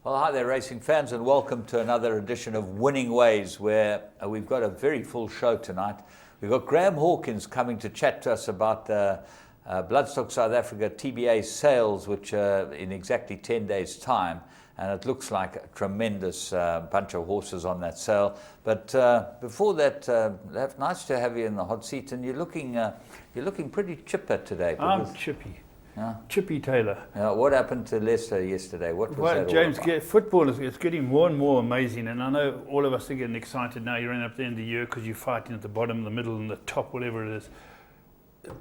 Well, hi there, racing fans, and welcome to another edition of Winning Ways, where we've got a very full show tonight. We've got Graham Hawkins coming to chat to us about the Bloodstock South Africa TBA sales, which are in exactly 10 days' time, and it looks like a tremendous bunch of horses on that sale. But before that, nice to have you in the hot seat, and you're looking pretty chipper today. I'm chippy. Yeah. Chippy Taylor. What happened to Leicester yesterday? What was that James, all about? football is getting more and more amazing, and I know all of us are getting excited now. You're in up the end of the year because you're fighting at the bottom, the middle, and the top, whatever it is.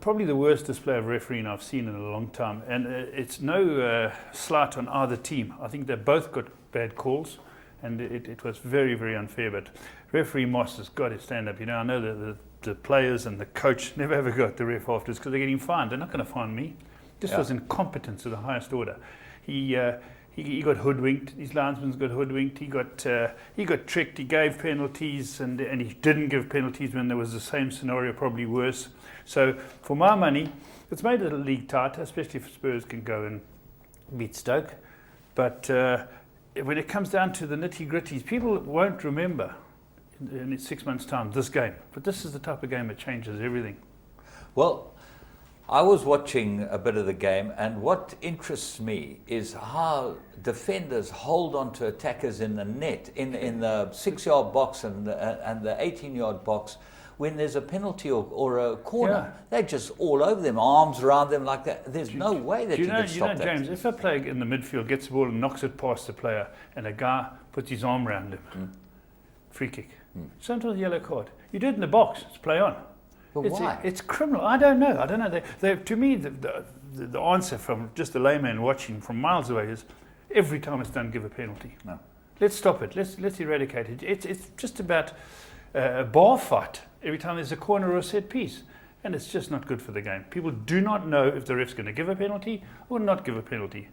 Probably the worst display of refereeing I've seen in a long time, and it's no slight on either team. I think they both got bad calls, and it was very, very unfair. But referee Moss has got to stand up. You know, I know that the players and the coach never ever got the ref afterwards because they're getting fined. They're not going to fine me. This was incompetence of the highest order. He got hoodwinked. His linesman's got hoodwinked. He got tricked. He gave penalties, and he didn't give penalties when there was the same scenario, probably worse. So for my money, it's made the league tighter, especially if Spurs can go and beat Stoke. But when it comes down to the nitty-gritties, people won't remember in 6 months' time this game. But this is the type of game that changes everything. Well, I was watching a bit of the game, and what interests me is how defenders hold on to attackers in the net, in the 6-yard box and the 18-yard box, when there's a penalty or a corner. Yeah. They're just all over them, arms around them like that. There's no way that you can stop that. James, if a player in the midfield gets the ball and knocks it past the player, and a guy puts his arm around him, free kick. Sometimes a yellow card. You do it in the box, it's play on. But why? It's criminal. I don't know. To me, the answer from just a layman watching from miles away is every time it's done, give a penalty. No. Let's stop it. Let's eradicate it. It's just about a bar fight every time there's a corner or a set piece. And it's just not good for the game. People do not know if the ref's going to give a penalty or not give a penalty.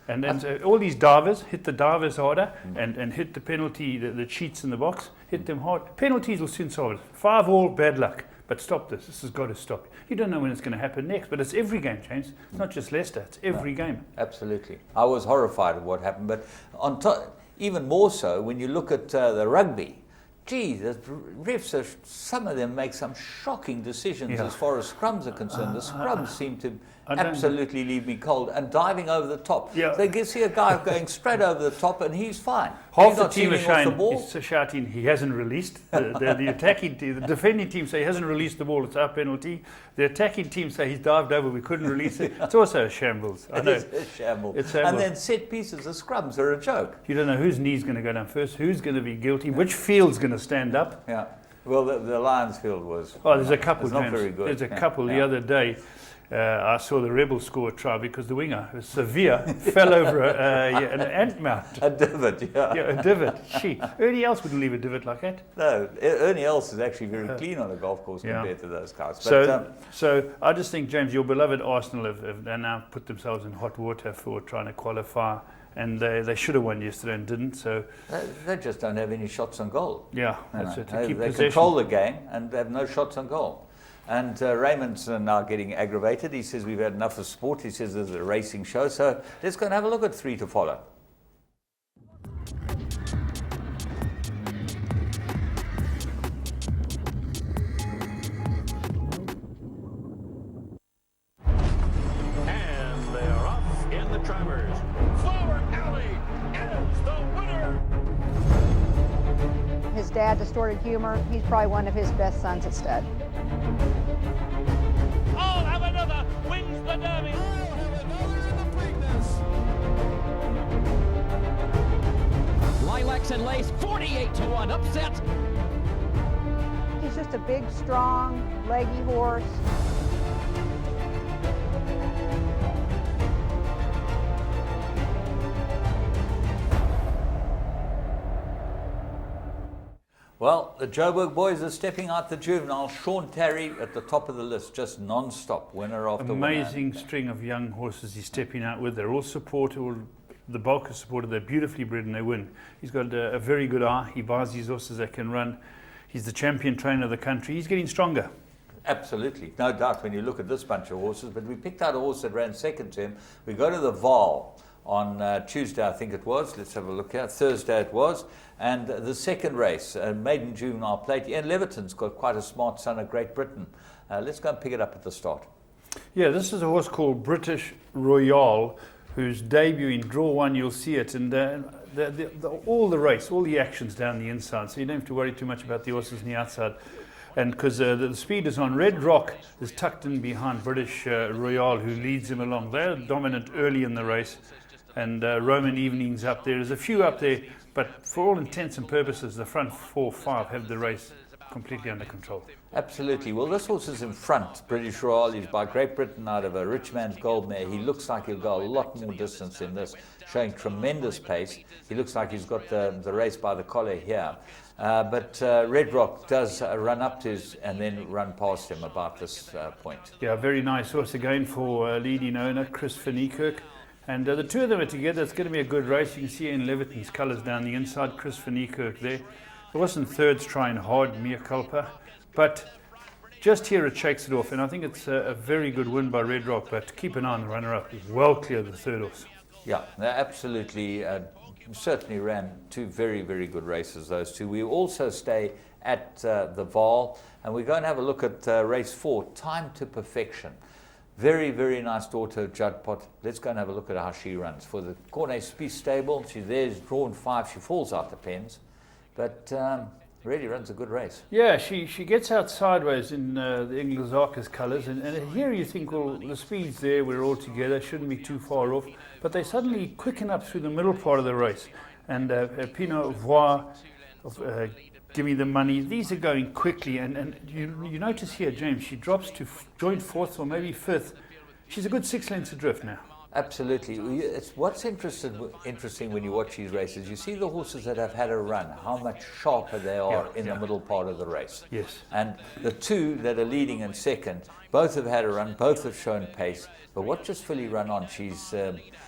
And then all these divers, hit the divers harder and hit the penalty, the cheats in the box, hit them hard. Penalties will soon solve it. 5-all, bad luck. But stop this. This has got to stop. You don't know when it's going to happen next, but it's every game, James. It's not just Leicester. It's every game. Absolutely. I was horrified at what happened, but on top, even more so when you look at the rugby. Gee, the refs, some of them make some shocking decisions as far as scrums are concerned. The scrums seem to absolutely leave me cold, and diving over the top. Yeah. They can see a guy going straight over the top, and he's fine. Half the team is shouting he hasn't released. The attacking team, the defending team say he hasn't released the ball, it's our penalty. The attacking team say he's dived over, we couldn't release it. It's also a shambles. I know. It is a shambles. And then set pieces, the scrums are a joke. You don't know whose knee's going to go down first, who's going to be guilty, which field's going to stand up. Yeah. Well, the Lions field was. Oh, there's a couple. Not very good. There's a couple the other day. I saw the Rebels score a try because the winger, Severe, fell over an ant mount. A divot, yeah. Yeah, a divot. Ernie Els wouldn't leave a divot like that. No, Ernie Els is actually very clean on a golf course compared to those guys. But, so I just think, James, your beloved Arsenal have now put themselves in hot water for trying to qualify. And they should have won yesterday and didn't. So they just don't have any shots on goal. Yeah, that's it. They control the game and they have no shots on goal. And Raymond's now getting aggravated. He says we've had enough of sport. He says there's a racing show. So let's go and have a look at 3 to follow. And they are off in the Tremors. Flower Alley is the winner. His dad, Distorted Humor, he's probably one of his best sons at stud. I'll have another, wins the Derby. I'll have another in the Preakness. Lilacs and Lace, 48-1, upset. He's just a big, strong, leggy horse. Well, the Joburg boys are stepping out the juvenile. Sean Terry at the top of the list, just non-stop, winner after winner. Amazing string of young horses he's stepping out with. They're all supported, the bulk is supported. They're beautifully bred and they win. He's got a very good eye. He buys these horses that can run. He's the champion trainer of the country. He's getting stronger. Absolutely, no doubt when you look at this bunch of horses. But we picked out a horse that ran second to him. We go to the Vaal. on Tuesday, I think it was. Let's have a look here. Thursday it was. And the second race, maiden juvenile plate. Ian Leviton's got quite a smart son of Great Britain. Let's go and pick it up at the start. Yeah, this is a horse called British Royale, who's debuting draw one. You'll see it, and all the race, all the actions down the inside, so you don't have to worry too much about the horses on the outside. And because the speed is on, Red Rock is tucked in behind British Royale, who leads him along. They're dominant early in the race, and Roman Evening's up there. There's a few up there, but for all intents and purposes, the front 4, 5 have the race completely under control. Absolutely. Well, this horse is in front. British Royale is by Great Britain out of a Rich Man's Gold mare. He looks like he'll go a lot more distance in this, showing tremendous pace. He looks like he's got the race by the collar here. But Red Rock does run up to his and then run past him about this point. Yeah, very nice horse again for leading owner Chris Van And the two of them are together. It's going to be a good race. You can see in Leviton's colours down the inside. Chris Van there. It wasn't thirds trying hard, mea culpa. But just here it shakes it off. And I think it's a very good win by Red Rock. But keep an eye on the runner-up. He's well clear of the third horse. Yeah, they absolutely certainly ran two very, very good races, those two. We also stay at the Vaal. And we're going to have a look at race 4, Time to Perfection. Very, very nice daughter of Judd Pot. Let's go and have a look at how she runs. For the Cornet Spies stable, she's there's drawn 5. She falls out the pens. But really runs a good race. Yeah, she gets out sideways in the Englezarka's colours, and here you think, well, the speed's there, we're all together, shouldn't be too far off, but they suddenly quicken up through the middle part of the race, and Pinot Voir, Give Me the Money, these are going quickly, and you notice here, James, she drops to joint 4th or maybe 5th. She's a good 6 lengths adrift now. Absolutely. It's what's interesting when you watch these races. You see the horses that have had a run, how much sharper they are in the middle part of the race. Yes. And the two that are leading in second, both have had a run, both have shown pace. But what does Philly run on? She's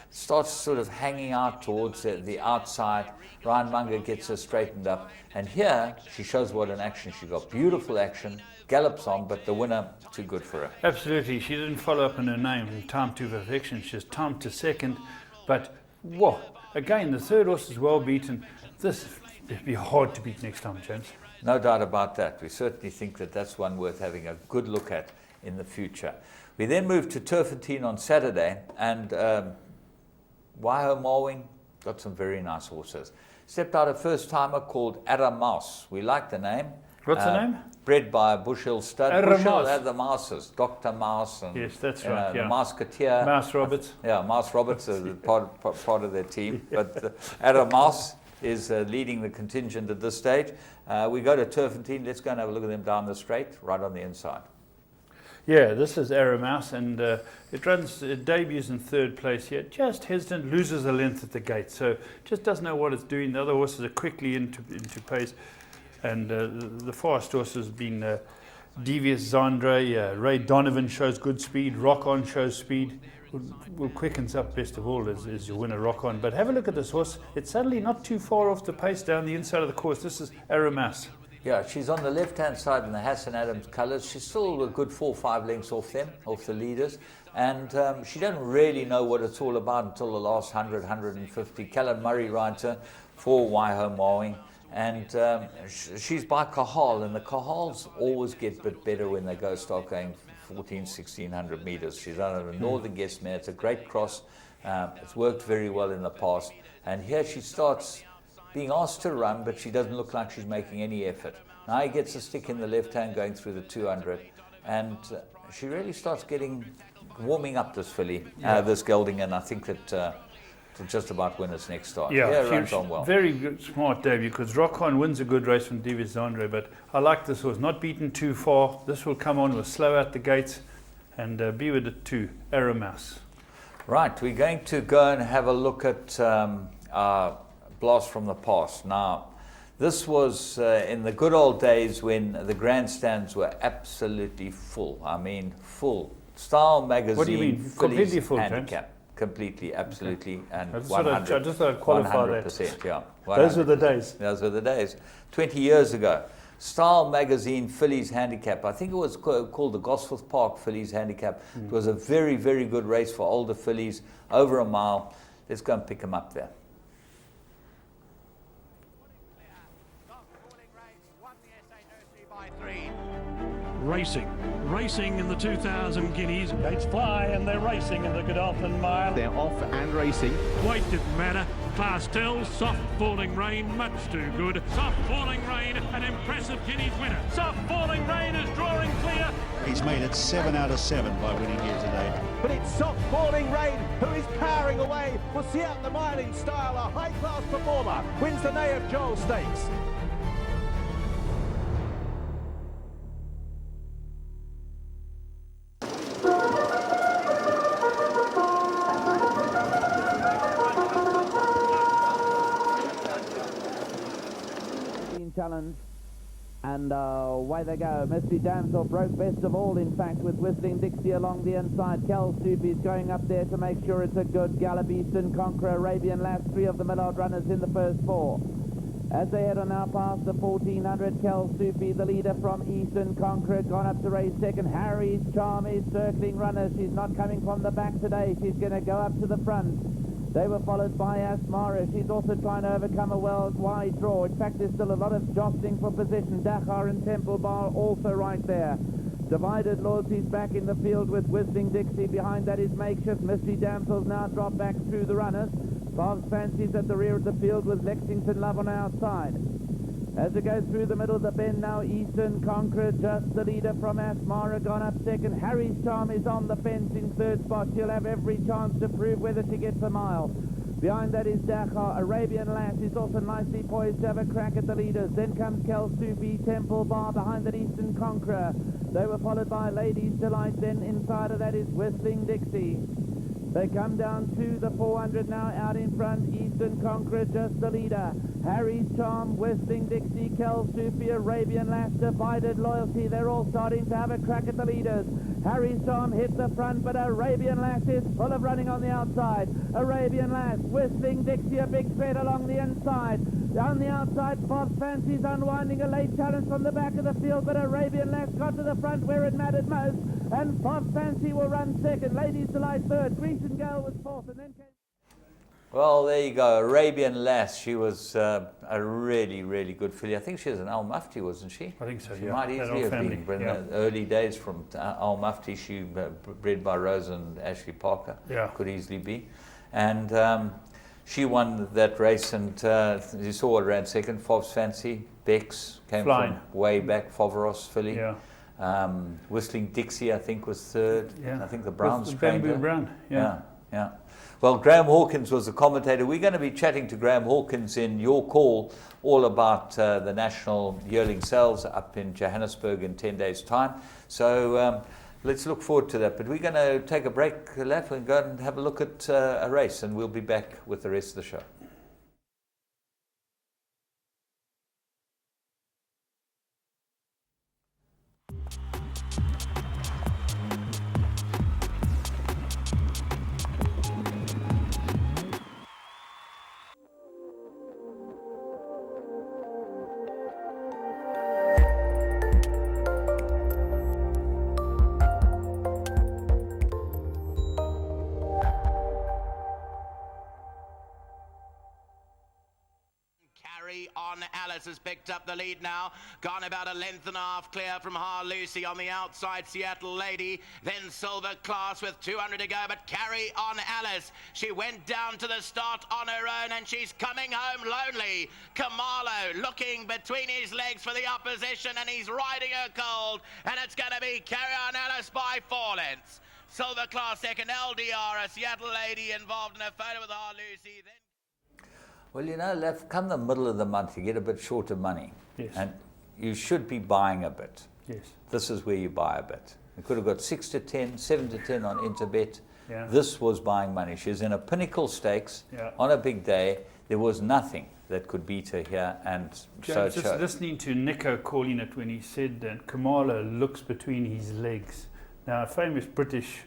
starts sort of hanging out towards the outside. Ryan Munger gets her straightened up. And here she shows what an action she got. Beautiful action. Gallops on, but the winner, too good for her. Absolutely. She didn't follow up in her name, Time to Perfection. She's time to second. But, whoa, again, the third horse is well beaten. This will be hard to beat next time, James. No doubt about that. We certainly think that that's one worth having a good look at in the future. We then moved to Turfentine on Saturday, and Waiho Mowing got some very nice horses. Stepped out a first-timer called Ada Mouse. We like the name. What's the name? Bred by Bush Hill Stud. Bush Hill had the Mouses, Dr. Mouse. And, yes, that's right. The Mouseketeer. Mouse Roberts. Yeah, Mouse Roberts is part of their team. But Ada Mouse is leading the contingent at this stage. We go to Turfentine. Let's go and have a look at them down the straight, right on the inside. Yeah, this is Aramouse, and it debuts in 3rd place here. Just hesitant, loses a length at the gate, so just doesn't know what it's doing. The other horses are quickly into pace, and the fast horse has been Devious Zandre. Ray Donovan shows good speed. Rock On shows speed. Will quickens up best of all is your winner, Rock On. But have a look at this horse. It's suddenly not too far off the pace down the inside of the course. This is Aramouse. Yeah, she's on the left-hand side in the Hassan Adams colours. She's still a good 4 or 5 lengths off them, off the leaders. And she doesn't really know what it's all about until the last 100, 150. Callum Murray rides her for Waiho Mowing. And she's by Cahal, and the Cahals always get a bit better when they start going 1,1600 metres. She's on a Northern Guest mare. It's a great cross. It's worked very well in the past. And here she starts being asked to run, but she doesn't look like she's making any effort. Now he gets a stick in the left hand going through the 200, and she really starts warming up this filly, this gelding, and I think that to just about win its next start. Yeah, runs on well. Very good, smart debut, because Rock On wins a good race from Devious Zandre, but I like this horse, not beaten too far. This will come on, will slow out the gates, and be with it too, Aramouse. Right, we're going to go and have a look at our Blast from the Past. Now, this was in the good old days when the grandstands were absolutely full. I mean, full. Style magazine. What do you mean? Completely full, handicap. Completely, absolutely, okay. And I just thought I'd qualify 100%, that. Yeah. Those were the days. Those were the days. 20 years ago. Style magazine Fillies Handicap. I think it was called the Gosforth Park Fillies Handicap. It was a very, very good race for older fillies, over a mile. Let's go and pick him up there. Racing in the 2,000 guineas. Gates fly and they're racing in the Godolphin Mile. They're off and racing. Weight didn't matter. Class tells, soft falling rain, much too good. Soft falling rain, an impressive guineas winner. Soft falling rain is drawing clear. He's made it 7 out of 7 by winning here today. But it's soft falling rain who is powering away. We'll see out the miling style. A high-class performer wins the Nay of Joel Stakes. Challenge, and away they go. Mystery Damsel broke best of all, in fact, with Whistling Dixie along the inside. Kel Stoopy's going up there to make sure it's a good gallop. Eastern Conqueror, Arabian Lass, 3 of the Millard runners in the first 4. As they head on now past the 1400, Kel Stoopy, the leader from Eastern Conqueror, gone up to race second. Harry's Charm is circling runner. She's not coming from the back today. She's going to go up to the front. They were followed by Asmara. She's also trying to overcome a wide draw. In fact, there's still a lot of jostling for position. Dakar and Temple Bar also right there. Divided Loyalty's back in the field with Whistling Dixie. Behind that is Makeshift. Mystery Damsel's now dropped back through the runners. Bob's Fancy's at the rear of the field with Lexington Love on outside. As it goes through the middle of the bend now, Eastern Conqueror, just the leader from Asmara, gone up second. Harry's Charm is on the fence in third spot. She'll have every chance to prove whether she gets a mile. Behind that is Dakar. Arabian Lass is also nicely poised to have a crack at the leaders. Then comes Kel Stoopy, Temple Bar behind that Eastern Conqueror. They were followed by Ladies Delight. Then inside of that is Whistling Dixie. They come down to the 400 now, out in front. Eastern Conqueror, just the leader. Harry's Charm, Whistling Dixie, Kel Stoopy, Arabian Lass, Divided Loyalty. They're all starting to have a crack at the leaders. Harry's Charm hit the front, but Arabian Lass is full of running on the outside. Arabian Lass, Whistling Dixie, a big thread along the inside. Down the outside, Bob Fancy's unwinding a late challenge from the back of the field, but Arabian Lass got to the front where it mattered most, and Bob Fancy will run second. Ladies Delight third. Grecian Gale was fourth, and then came... Well, there you go, Arabian Lass. She was a really, really good filly. I think she was an Al Mufti, wasn't she? I think so, She yeah. might That easily old have family, been. yeah. In the early days from Al Mufti, she bred by Rose and Ashley Parker. Yeah. Could easily be. And she won that race, and you saw what ran second. Fob's Fancy, Bex came Flying. from way back, Foveros filly. Yeah. Whistling Dixie, I think, was third. Yeah. I think the Browns With trained Bamboo her. Brown, yeah. Yeah. Well, Graham Hawkins was the commentator. We're going to be chatting to Graham Hawkins in Your Call all about the national yearling sales up in Johannesburg in 10 days' time. So let's look forward to that. But we're going to take a break, Laf, and go and have a look at a race, and we'll be back with the rest of the show. On Alice has picked up the lead now, gone about a length and a half clear from Har Lucy on the outside. Seattle Lady, then Silver Class with 200 to go, but Carry On Alice, she went down to the start on her own and she's coming home lonely. Kamalo looking between his legs for the opposition and he's riding her cold, and it's going to be Carry On Alice by 4 lengths. Silver Class second, LDR, a Seattle Lady involved in a photo with Har Lucy. Then Well, you know, Laf, come the middle of the month, you get a bit short of money. Yes. And you should be buying a bit. Yes. This is where you buy a bit. You could have got 6 to 10, 7 to 10 on Interbet. Yeah. This was buying money. She's in a Pinnacle Stakes Yeah. on a big day. There was nothing that could beat her here, and so it Just showed. listening to Nico calling it when he said that Kamala looks between his legs. Now, a famous British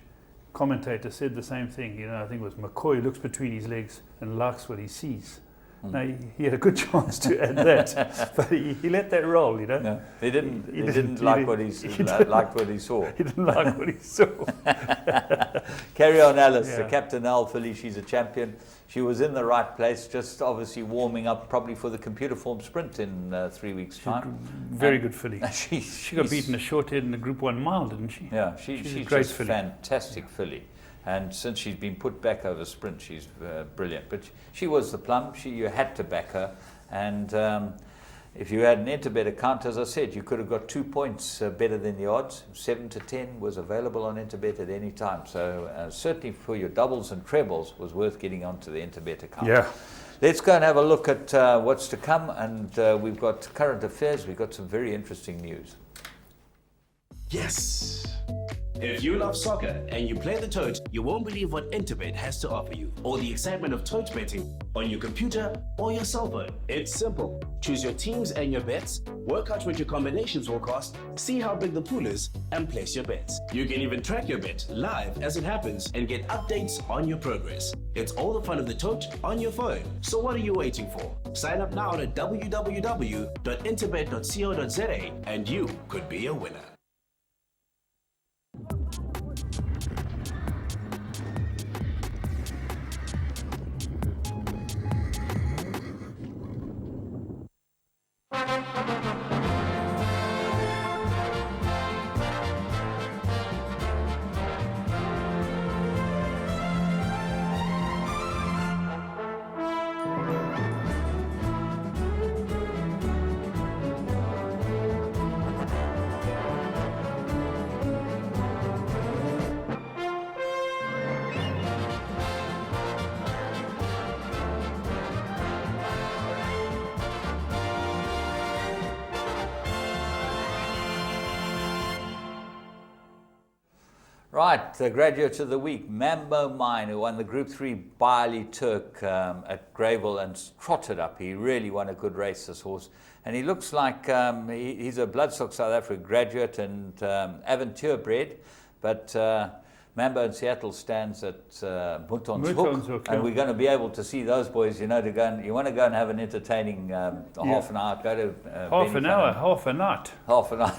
commentator said the same thing. You know, I think it was McCoy looks between his legs and likes what he sees. No, he had a good chance to add that, but he let that roll, you know. No, he didn't like what he saw. He didn't like what he saw. Carry on, Alice, the Captain Al filly. She's a champion. She was in the right place, just obviously warming up probably for the computer form sprint in 3 weeks' time. Very good filly. She got beaten a short head in the Group 1 mile, didn't she? Yeah, she's a great just filly. Fantastic filly. And since she's been put back over sprint, she's brilliant. But she was the plum. You had to back her. And if you had an Interbet account, as I said, you could have got 2 points better than the odds. 7 to 10 was available on Interbet at any time. So certainly for your doubles and trebles was worth getting onto the Interbet account. Yeah. Let's go and have a look at what's to come. And we've got current affairs. We've got some very interesting news. Yes! If you love soccer and you play the tote, you won't believe what Interbet has to offer you, or the excitement of tote betting on your computer or your cell phone. It's simple. Choose your teams and your bets, work out what your combinations will cost, see how big the pool is, and place your bets. You can even track your bet live as it happens and get updates on your progress. It's all the fun of the tote on your phone. So what are you waiting for? Sign up now at www.interbet.co.za and you could be a winner. Right, the graduate of the week, Mambo Mine, who won the Group 3 Bali Turk at Greyville and trotted up. He really won a good race, this horse. And he looks like he's a Bloodstock South Africa graduate and Aventure bred, but Mambo in Seattle stands at Mouton's Hook, and we're going to be able to see those boys. You know, you want to go and have an entertaining half an hour. Go to half a night. Half a night.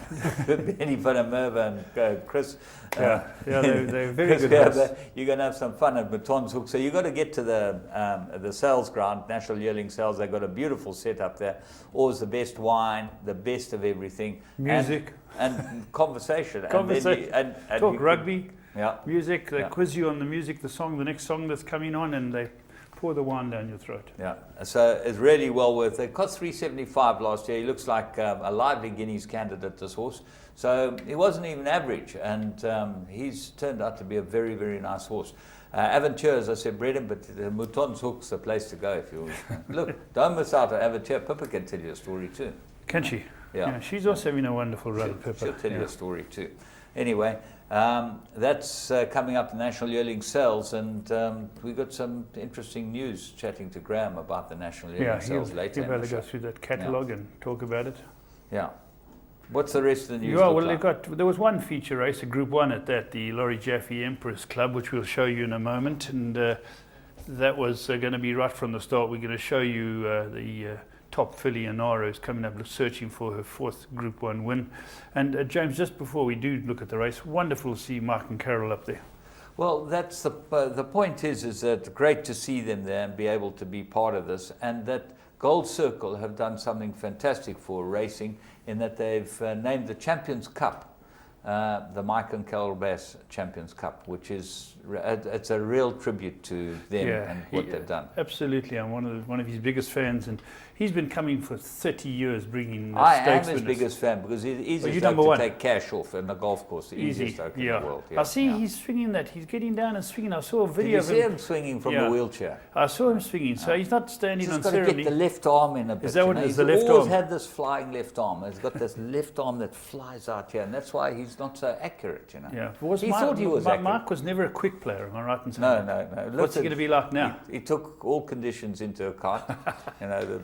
Benny Van der Merwe and Chris. They're very good. You're going to have some fun at Mouton's Hook. So you've got to get to the sales ground, National Yearling Sales. They've got a beautiful setup there. Always the best wine, the best of everything, music and conversation. And talk rugby. Yeah. Music, they quiz you on the music, the next song that's coming on, and they pour the wine down your throat. Yeah, so it's really well worth it. It cost $375 last year. He looks like a lively Guineas candidate, this horse. So he wasn't even average, and he's turned out to be a very, very nice horse. Aventure, as I said, bred him, but Mouton's Hook's the place to go if you look. Don't miss out on Aventure. Pippa can tell you a story too. Can she? Yeah. She's also been a wonderful run, Pippa. She'll tell you a story too. Anyway, that's coming up in National Yearling Sales, and we got some interesting news chatting to Graham about the National Yearling Sales later. You'll be able to go through that catalogue and talk about it. Yeah. What's the rest of the news? Yeah, well, there was one feature race, a Group 1 at that, the Laurie Jaffe Empress Club, which we'll show you in a moment, and that was going to be right from the start. We're going to show you the top filly Anara is coming up searching for her 4th Group 1 win. And James, just before we do look at the race, wonderful to see Mark and Carol up there. Well, that's the point is that great to see them there and be able to be part of this, and that Gold Circle have done something fantastic for racing in that they've named the Champions Cup the Mike and Carol Bass Champions Cup, which is it's a real tribute to them and what they've done. Absolutely, I'm one of his biggest fans, and he's been coming for 30 years, bringing I am stakes his winners. biggest fan because he's easiest to take cash off in the golf course, the easiest oak in the world. I see he's swinging that. He's getting down and swinging. I saw a video of him. Did you see him swinging from the wheelchair? I saw him swinging. So he's not standing on ceremony. He's got to get the left arm in a bit. Is that what it is, the left arm? He's always had this flying left arm. He's got this left arm that flies out here, and that's why he's not so accurate, you know. Yeah. He thought he was accurate. Mark was never a quick player, am I right in saying No. What's he going to be like now? He took all conditions into account. You know,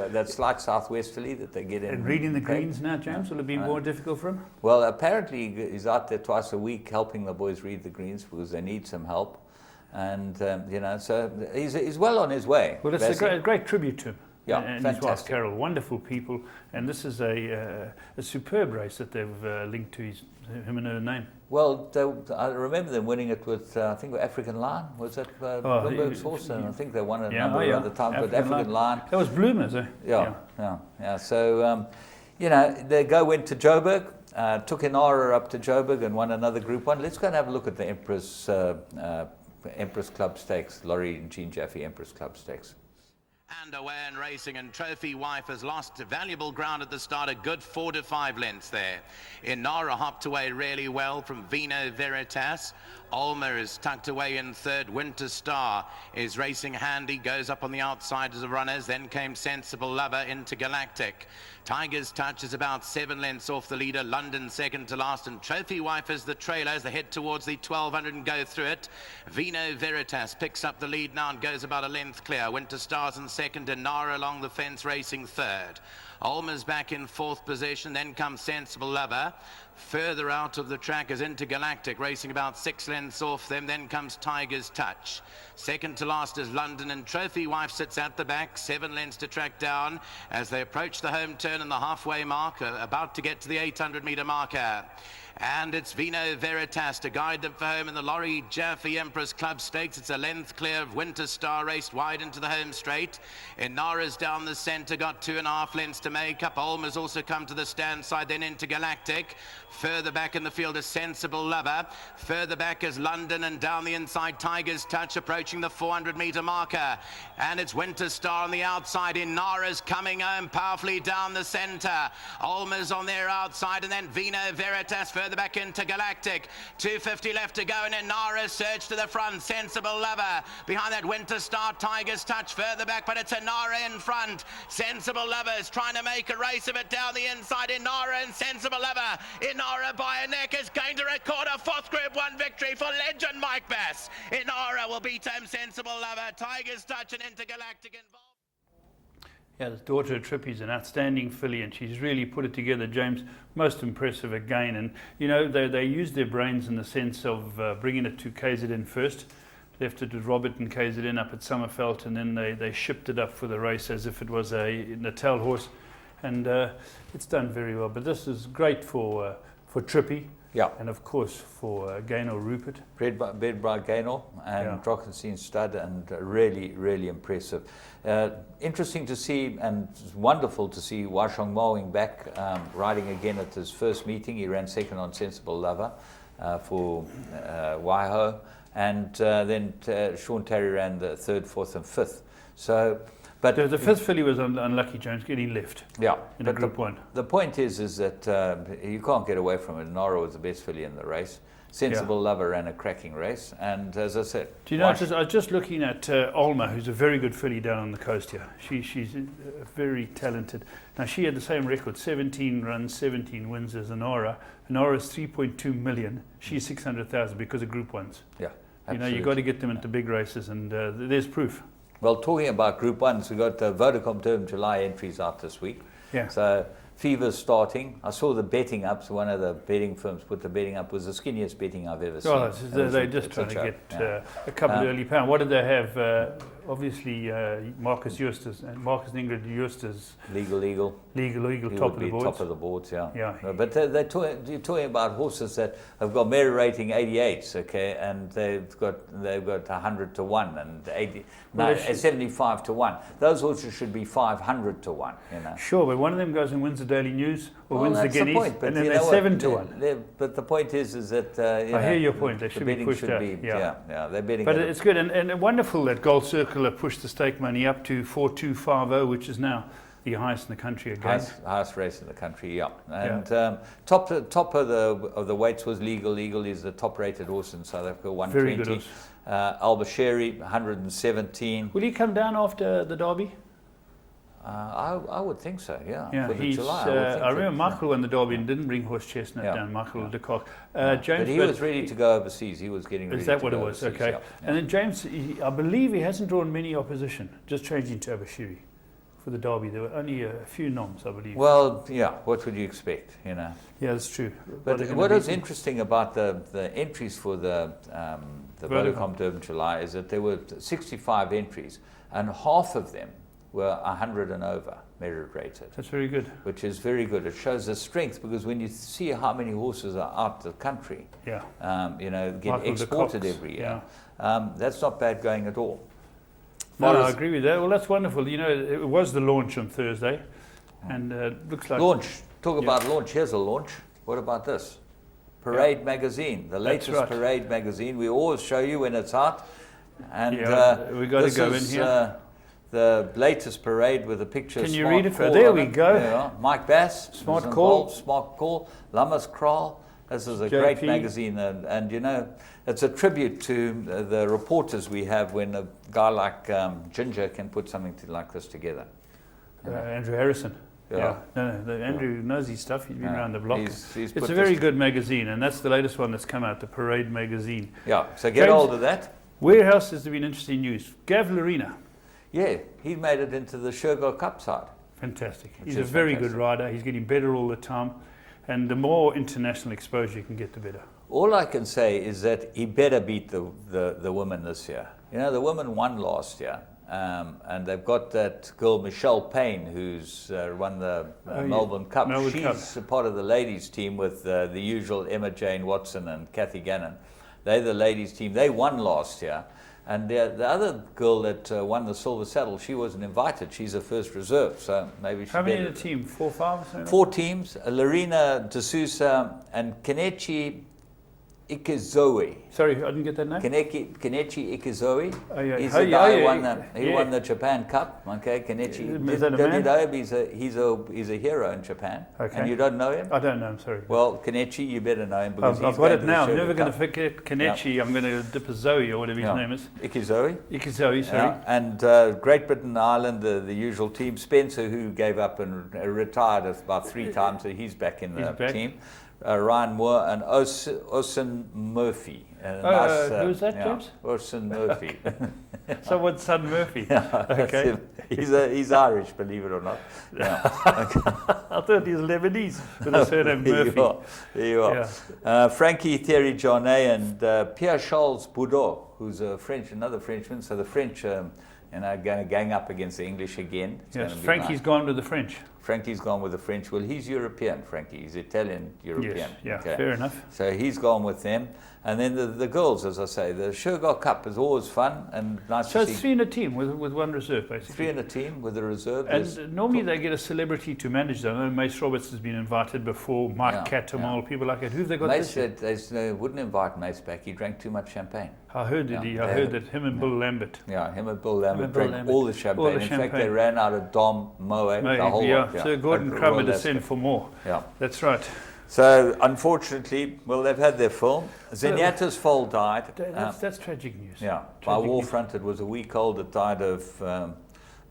that slight southwesterly that they get in. And reading the greens now, James, will it be more difficult for him? Well, apparently he's out there twice a week helping the boys read the greens because they need some help. And so he's well on his way. Well, it's a great tribute to him. Yeah, and his wife Carol, wonderful people, and this is a superb race that they've linked to him and her name. Well, I remember them winning it with I think African Lion. Was that Bloomberg's horse? And I think they won a number of other times with African Lion. That was Bloomers, eh? Yeah. So they went to Joburg, took Inara up to Joburg and won another Group 1. Let's go and have a look at the Empress Club Stakes, Laurie and Jean Jaffe Empress Club Stakes. And away in racing, and Trophy Wife has lost valuable ground at the start, a good 4 to 5 lengths there. Inara hopped away really well from Vino Veritas. Ulmer is tucked away in third. Winter Star is racing handy, goes up on the outside of the runners. Then came Sensible Lover into Galactic. Tiger's Touch is about 7 lengths off the leader. London second to last, and Trophy Wife is the trailer as they head towards the 1200 and go through it. Vino Veritas picks up the lead now and goes about a length clear. Winter Star's in second, Inara along the fence racing third. Ulmer's back in fourth position, then comes Sensible Lover. Further out of the track is Intergalactic, racing about 6 lengths off them. Then comes Tiger's Touch. Second to last is London, and Trophy Wife sits at the back, 7 lengths to track down as they approach the home turn and the halfway mark, about to get to the 800-meter marker. And it's Vino Veritas to guide them for home in the Laurie Jaffe Empress Club Stakes. It's a length clear of Winter Star, raced wide into the home straight. Inara's down the centre, got 2.5 lengths to make up. Ulmer's also come to the stand side, then into Galactic. Further back in the field is Sensible Lover. Further back is London, and down the inside Tiger's Touch approaching the 400-meter marker. And it's Winter Star on the outside. Inara's coming home powerfully down the centre. Ulmer's on their outside, and then Vino Veritas further back into Galactic. 250 left to go, and Inara surge to the front. Sensible Lover behind that. Winter Star, Tiger's Touch further back, but it's Inara in front. Sensible Lover is trying to make a race of it down the inside. Inara and Sensible Lover. Inara by a neck is going to record a 4th Group 1 victory for legend Mike Bass. Inara will beat home Sensible Lover. Tiger's Touch and Intergalactic involved. Yeah, the daughter of Trippy's an outstanding filly, and she's really put it together, James. Most impressive again. And, they used their brains in the sense of bringing it to KZN first. Left it with Robert and KZN up at Summerfelt, and then they shipped it up for the race as if it was a Natal horse. And it's done very well. But this is great for Trippy. Yeah. And of course for Gaynor Rupert. Bred by Gaynor and Drockenstein stud, and really, really impressive. Interesting to see, and wonderful to see Washong Mowing back riding again at his first meeting. He ran second on Sensible Lover for Waiho, and then Sean Terry ran the 3rd, 4th and 5th. So, but the 5th filly was unlucky, James, getting left. Yeah, in a Group 1. The point is that you can't get away from it. Nora was the best filly in the race. Sensible Lover ran a cracking race, and as I said, do you know? I was just looking at Ulmer, who's a very good filly down on the coast here. She's very talented. Now she had the same record: 17 runs, 17 wins as Inara. Inara's 3.2 million. She's 600,000 because of Group 1s. Yeah, absolutely. You've got to get them into big races, and there's proof. Well, talking about Group 1s, we got Vodacom Term July entries out this week. Yeah. So Fever's starting. I saw the betting up. So one of the betting firms put the betting up. Was the skinniest betting I've ever seen. Oh, they're just trying to get a couple of early pounds. What did they have? Obviously, Marcus Eustace and Marcus and Ingrid Eustace. Legal. Top of the boards. Top of the boards, yeah. Yeah. But you're talking about horses that have got Mary rating 88s, okay, and they've got 100 to 1 and 80, well, 75 to 1. Those horses should be 500 to 1, Sure, but one of them goes and wins the Daily News or wins the Guineas, and then they're 7 to 1. But the point is that I hear your point. They should be pushed out. Yeah, they're betting. But it's good and wonderful that Gold Circle have pushed the stake money up to 4,250, which is now the highest in the country again. Highest race in the country, yeah. And top of the weights was Legal. Legal is the top-rated horse in South Africa, 120. Very good horse. Albashiri, 117. Will he come down after the Derby? I would think so, yeah. For the July, I remember Michael won the Derby and didn't bring Horse Chestnut down, Michael de Kock. James, but he was ready to go overseas. He was getting ready to go overseas. Is that what it was? Okay. Yeah. And then James, I believe he hasn't drawn many opposition, just changing to Abashiri. for the Derby. There were only a few noms, I believe. Well, yeah, what would you expect, you know? Yeah, that's true. But what is interesting about the entries for the Vodacom Durban July is that there were 65 entries, and half of them were 100 and over merit rated. That's very good. Which is very good. It shows the strength, because when you see how many horses are out the country, you know, get exported every year, that's not bad going at all. No, I agree with that. Well, that's wonderful. You know, it was the launch on Thursday, and looks like... Launch. Talk about launch. Here's a launch. What about this? Parade magazine, the latest Parade magazine. We always show you when it's out. And we got to go in here. The latest Parade with the picture. Can you read it? There we go. Yeah. Mike Bass. Smart Call. Smart Call. Lamas Kral. This is a great magazine, and you know, it's a tribute to the reporters we have when a guy like Ginger can put something like this together. Andrew Harrison. Yeah. Andrew knows his stuff. He's been around the block. He's it's a very good magazine, and that's the latest one that's come out, the Parade magazine. Yeah, so get hold of that. Warehouse has been interesting news. Gav Lorena. Yeah, he made it into the Sugar Cup side. Fantastic. He's a very good rider. He's getting better all the time. And the more international exposure you can get, the better. All I can say is that he better beat the women this year. You know, the women won last year. And they've got that girl, Michelle Payne, who's won the Melbourne Cup. She's a part of the ladies' team with the usual Emma Jane Watson and Kathy Gannon. They're the ladies' team. They won last year. And the other girl that won the Silver Saddle, she wasn't invited. She's a first reserve, so maybe she. How many in the team? 4, 5? 4 teams. Lorena De Sousa and Kenechi Ikezoe. Sorry, I didn't get that name. Kenechi Ikezoe. Oh, yeah. He's the guy who won the Japan Cup. Okay, Kenechi. Is that a man? He's a hero in Japan. Okay. And you don't know him? I don't know him, sorry. Well, Kenechi, you better know him, because I've got it now. I'm never going to forget Kenechi. Yeah. I'm going to dip a Zoe or whatever his name is. Ikezoe. Ikezoe, sorry. Yeah. And Great Britain, Ireland, the usual team. Spencer, who gave up and retired about 3 times, so he's back in the team. Ryan Moore and Osen Murphy. Who's that, James? Osen Murphy. Someone's son Murphy. Okay. He's Irish, believe it or not. Yeah. I thought he was Lebanese with the surname Murphy. There you are. Yeah. Frankie Thierry Jonet and Pierre-Charles Boudot, who's another Frenchman. So the French going to gang up against the English again. Yes, Frankie's gone with the French. Frankie's gone with the French. Well, he's European, Frankie. He's Italian-European. Yes, yeah, fair enough. So he's gone with them. And then the girls, as I say, the Sugar Cup is always fun and nice to see. So it's 3 in a team with 1 reserve, basically. 3 in a team with a reserve. And normally they get a celebrity to manage them. I know Mace Roberts has been invited before, Mike Catamol, people like that. Who have they got Mace this year? they wouldn't invite Mace back. He drank too much champagne. I heard I heard that him and Bill Lambert. Yeah, him and Bill Lambert drank all the champagne. In fact, they ran out of Dom Moe, the whole lot. So Gordon Crummer to send for more. Yeah. That's right. So, unfortunately, well, they've had their film. Zenyatta's foal died. That's tragic news. Yeah, by Warfront. It was a week old. It died of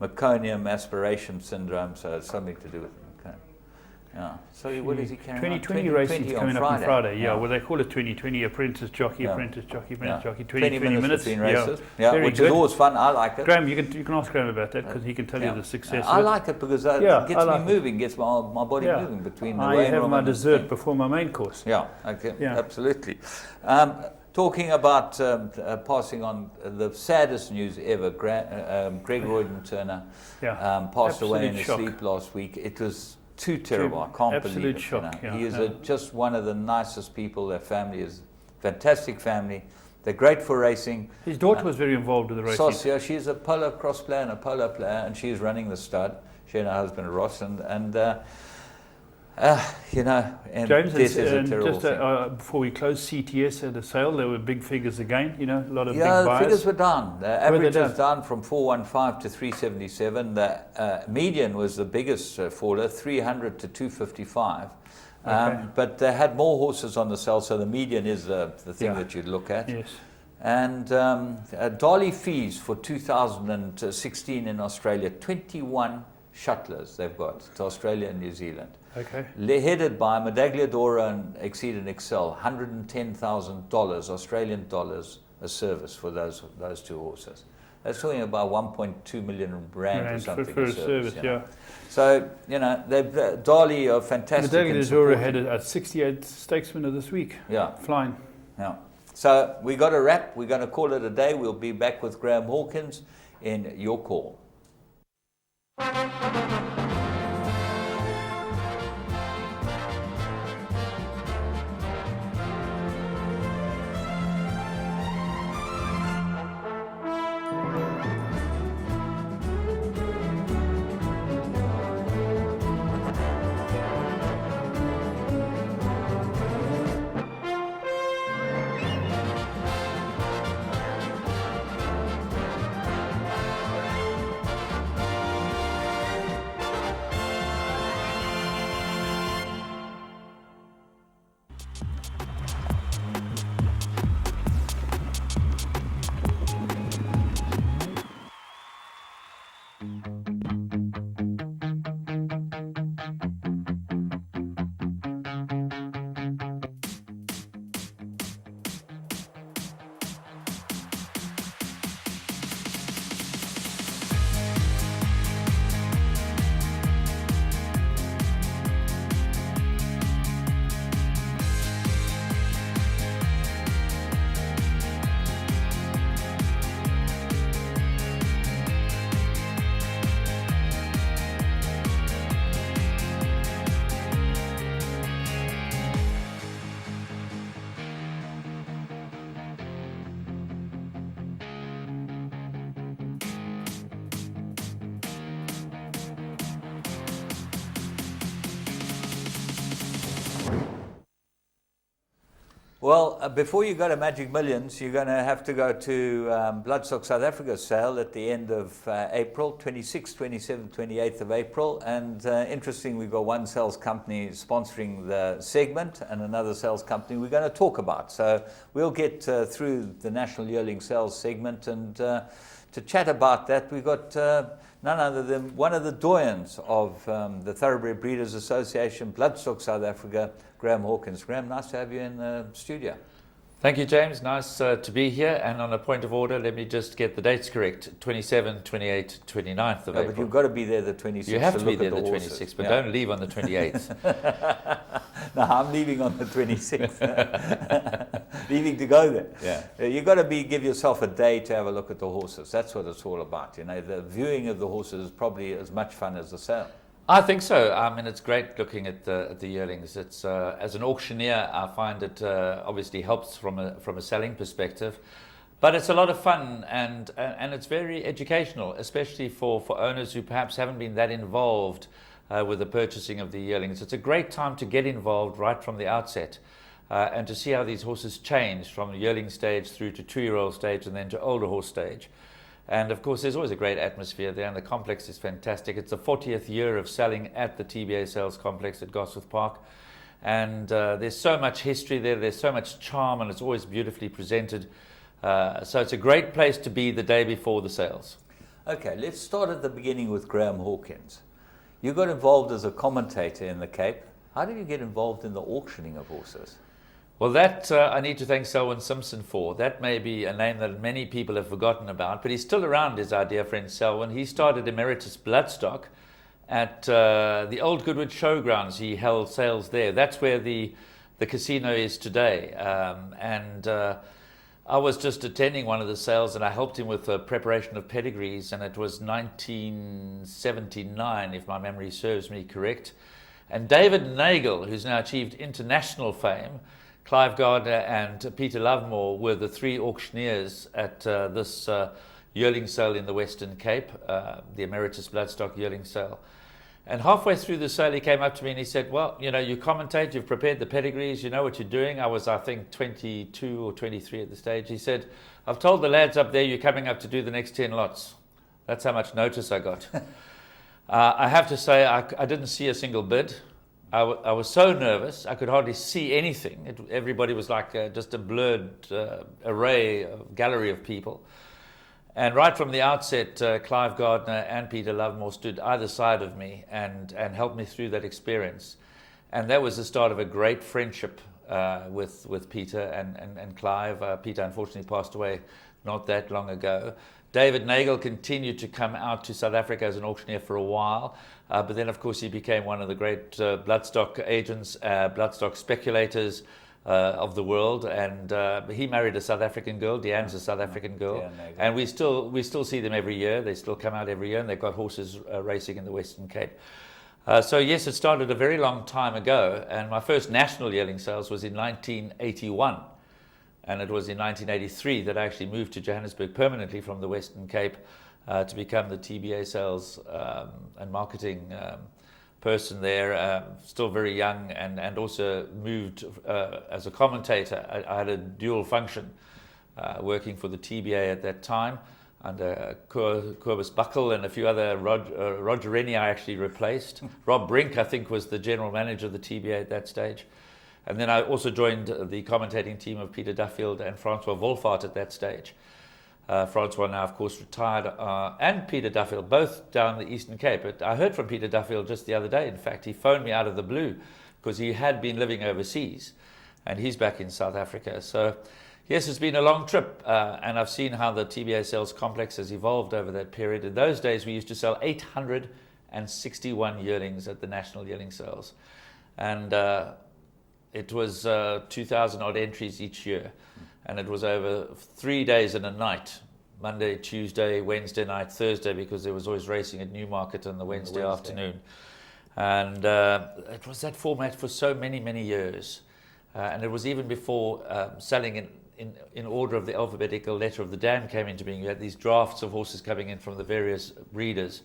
meconium aspiration syndrome, so it's something to do with it. Okay. Yeah. So, what is he carrying 2020 racing is coming up on Friday. Yeah, well, they call it 2020, apprentice jockey, apprentice jockey, 20 minutes between races. Yeah, which is always fun. I like it. Graham, you can ask Graham about that, because he can tell you the success. I like it because it gets me moving, gets my body moving between the I have my dessert before my main course. Yeah, okay, absolutely. Talking about passing on the saddest news ever, Greg Royden Turner passed away in his sleep last week. It was too terrible. I can't believe it. Shock, he is just one of the nicest people. Their family is a fantastic family. They're great for racing. His daughter was very involved with the racing. Sosia, she's a polo cross player and a polo player, and she's running the stud. She and her husband Ross, and you know, and James, this is a terrible thing. Before we close, CTS had a sale. There were big figures again. You know, a lot of big the buyers. Figures were down. The average was down from 415 to 377. The median was the biggest faller, 300 to 255. But they had more horses on the sale, so the median is the thing that you'd look at. Yes. And Dolly fees for 2016 in Australia, 21 shuttlers they've got to Australia and New Zealand. Okay. Headed by Medaglia d'Oro and Exceed and Excel, $110,000 Australian dollars a service for those 2 horses. That's talking about 1.2 million rand or something. For a service, yeah. So, you know, Dali are fantastic. The Dali had it at 68 stakes winner this week. Yeah. Flying. Yeah. So we got a wrap. We're going to call it a day. We'll be back with Graham Hawkins in Your Call. Well, before you go to Magic Millions, you're going to have to go to Bloodstock South Africa's sale at the end of April, 26th, 27th, 28th of April. And interesting, we've got one sales company sponsoring the segment and another sales company we're going to talk about. So we'll get through the National Yearling Sales segment, and to chat about that, we've got none other than one of the doyens of the Thoroughbred Breeders Association, Bloodstock South Africa, Graham Hawkins. Graham, nice to have you in the studio. Thank you, James. Nice to be here. And on a point of order, let me just get the dates correct. 27, 28, 29th of April. But you've got to be there the 26th. You have to be there the 26th, but don't leave on the 28th. No, I'm leaving on the 26th. Leaving to go there. Yeah. You've got to give yourself a day to have a look at the horses. That's what it's all about. You know, the viewing of the horses is probably as much fun as the sale. I think so. I mean, it's great looking at the yearlings. It's as an auctioneer, I find it obviously helps from a selling perspective, but it's a lot of fun and it's very educational, especially for owners who perhaps haven't been that involved with the purchasing of the yearlings. It's a great time to get involved right from the outset and to see how these horses change from the yearling stage through to 2-year-old stage and then to older horse stage. And of course, there's always a great atmosphere there, and the complex is fantastic. It's the 40th year of selling at the TBA Sales Complex at Gosforth Park. And there's so much history there, there's so much charm, and it's always beautifully presented. So it's a great place to be the day before the sales. Okay, let's start at the beginning with Graham Hawkins. You got involved as a commentator in the Cape. How did you get involved in the auctioning of horses? Well, that I need to thank Selwyn Simpson for. That may be a name that many people have forgotten about, but he's still around, his our dear friend Selwyn. He started Emeritus Bloodstock at the old Goodwood Showgrounds. He held sales there. That's where the casino is today. I was just attending one of the sales, and I helped him with the preparation of pedigrees, and it was 1979, if my memory serves me correct. And David Nagel, who's now achieved international fame, Clive Gardner and Peter Lovemore were the 3 auctioneers at this yearling sale in the Western Cape, the Emeritus Bloodstock yearling sale. And halfway through the sale, he came up to me and he said, well, you know, you commentate, you've prepared the pedigrees, you know what you're doing. I was, I think, 22 or 23 at the stage. He said, I've told the lads up there you're coming up to do the next 10 lots. That's how much notice I got. I have to say, I didn't see a single bid. I was so nervous, I could hardly see anything. Everybody was like just a blurred gallery of people. And right from the outset, Clive Gardner and Peter Lovemore stood either side of me and helped me through that experience. And that was the start of a great friendship with Peter and Clive. Peter unfortunately passed away not that long ago. David Nagel continued to come out to South Africa as an auctioneer for a while, but then of course he became one of the great bloodstock agents, bloodstock speculators of the world, and he married a South African girl. Deanne's a South African girl, and we still see them every year. They still come out every year, and they've got horses racing in the Western Cape. So yes, it started a very long time ago, and my first national yearling sales was in 1981. And it was in 1983 that I actually moved to Johannesburg permanently from the Western Cape to become the TBA sales and marketing person there, still very young, and also moved as a commentator. I had a dual function working for the TBA at that time under Corbus Buckle and a few other. Roger Rennie I actually replaced. Rob Brink, I think, was the general manager of the TBA at that stage. And then I also joined the commentating team of Peter Duffield and Francois Wolfart at that stage. Francois now, of course, retired, and Peter Duffield, both down the Eastern Cape. But I heard from Peter Duffield just the other day. In fact, he phoned me out of the blue because he had been living overseas, and he's back in South Africa. So, yes, it's been a long trip, and I've seen how the TBA sales complex has evolved over that period. In those days, we used to sell 861 yearlings at the National Yearling Sales. And it was 2,000 odd entries each year, and it was over 3 days and a night, Monday, Tuesday, Wednesday night, Thursday, because there was always racing at Newmarket on the Wednesday afternoon. And it was that format for so many years, and it was even before selling in order of the alphabetical letter of the dam came into being. You had these drafts of horses coming in from the various breeders,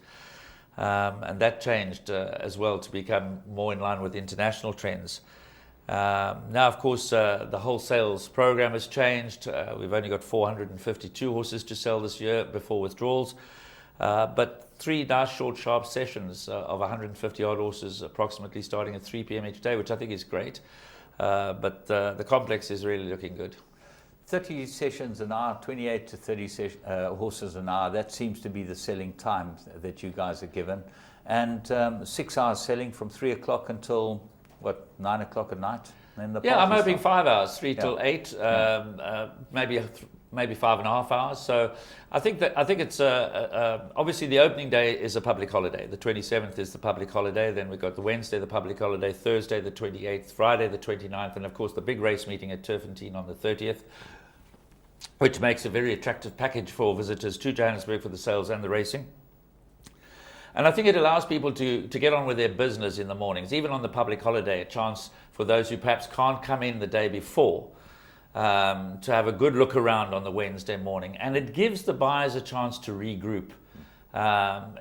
and that changed as well to become more in line with international trends. Now, of course, the whole sales program has changed. We've only got 452 horses to sell this year before withdrawals, but 3 nice short sharp sessions of 150 odd horses approximately starting at 3 p.m. each day, which I think is great. But the complex is really looking good. 30 sessions an hour, 28 to 30 horses an hour, that seems to be the selling time that you guys are given. And 6 hours selling from 3 o'clock until, what, 9 o'clock at night? Yeah, I'm hoping 5 hours, 3 till 8, maybe 5.5 hours. So I think it's obviously the opening day is a public holiday. The 27th is the public holiday. Then we've got the Wednesday, the public holiday, Thursday the 28th, Friday the 29th, and of course the big race meeting at Turfentine on the 30th, which makes a very attractive package for visitors to Johannesburg for the sales and the racing. And I think it allows people to get on with their business in the mornings, even on the public holiday, a chance for those who perhaps can't come in the day before to have a good look around on the Wednesday morning. And it gives the buyers a chance to regroup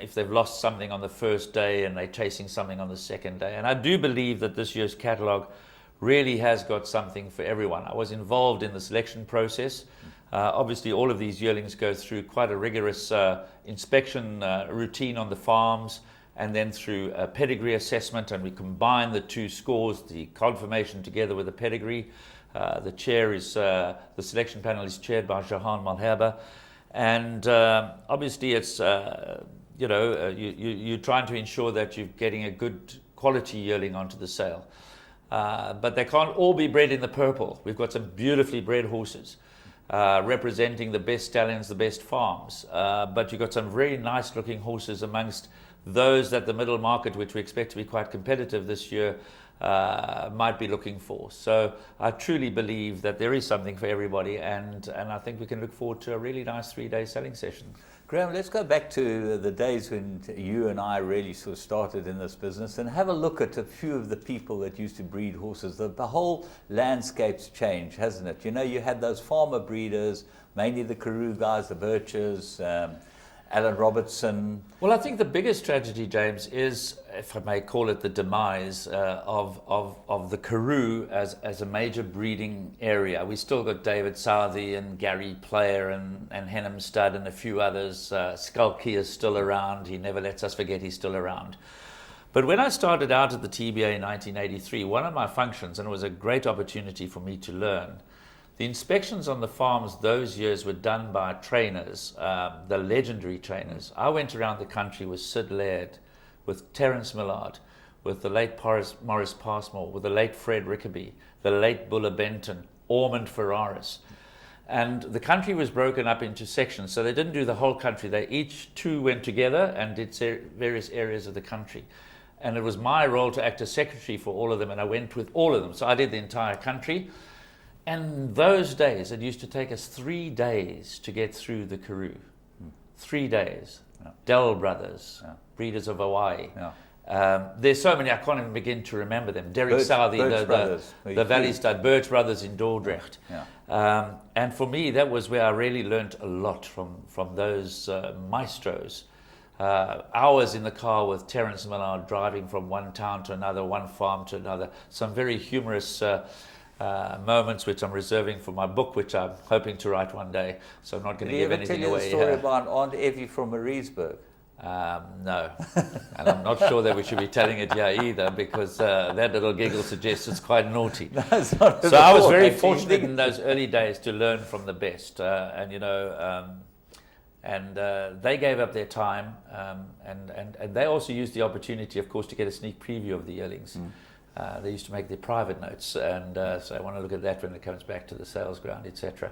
if they've lost something on the first day and they're chasing something on the second day. And I do believe that this year's catalogue really has got something for everyone. I was involved in the selection process. Obviously, all of these yearlings go through quite a rigorous inspection routine on the farms, and then through a pedigree assessment, and we combine the two scores, the confirmation together with the pedigree. The chair is, the selection panel is chaired by Jahan Malherbe, and obviously it's, you're trying to ensure that you're getting a good quality yearling onto the sale. But they can't all be bred in the purple. We've got some beautifully bred horses representing the best stallions, the best farms. But you've got some very nice looking horses amongst those that the middle market, which we expect to be quite competitive this year, might be looking for. So I truly believe that there is something for everybody, and I think we can look forward to a really nice 3-day selling session. Graham, let's go back to the days when you and I really sort of started in this business and have a look at a few of the people that used to breed horses. The whole landscape's changed, hasn't it? You know, you had those farmer breeders, mainly the Karoo guys, the Birches, Alan Robertson. Well, I think the biggest tragedy, James, is, if I may call it, the demise of the Karoo as a major breeding area. We still got David Southey and Gary Player and Henham Stud and a few others. Skulky is still around. He never lets us forget he's still around. But when I started out at the TBA in 1983, one of my functions, and it was a great opportunity for me to learn, the inspections on the farms those years were done by trainers, the legendary trainers. I went around the country with Sid Laird, with Terence Millard, with the late Maurice Passmore, with the late Fred Rickaby, the late Buller Benton, Ormond Ferraris. And the country was broken up into sections, so they didn't do the whole country. They each two went together and did various areas of the country. And it was my role to act as secretary for all of them, and I went with all of them. So I did the entire country. And those days, it used to take us 3 days to get through the Karoo. 3 days. Yeah. Dell Brothers, Yeah. Breeders of Hawaii. Yeah. There's so many, I can't even begin to remember them. Derek Birch Southey, Brothers. the Valley Stud, Birch Brothers in Dordrecht. Yeah. And for me, that was where I really learnt a lot from those maestros. Hours in the car with Terence Millard driving from one town to another, one farm to another. Some very humorous moments which I'm reserving for my book, which I'm hoping to write one day. So I'm not going to give anything away. Did he ever tell you the story about Aunt Evie from Mariesburg? No, and I'm not sure that we should be telling it here either, because that little giggle suggests it's quite naughty. No, it's not so I was very actually. fortunate in those early days to learn from the best, and they gave up their time, and they also used the opportunity, of course, to get a sneak preview of the yearlings. They used to make their private notes, and so I want to look at that when it comes back to the sales ground, etc.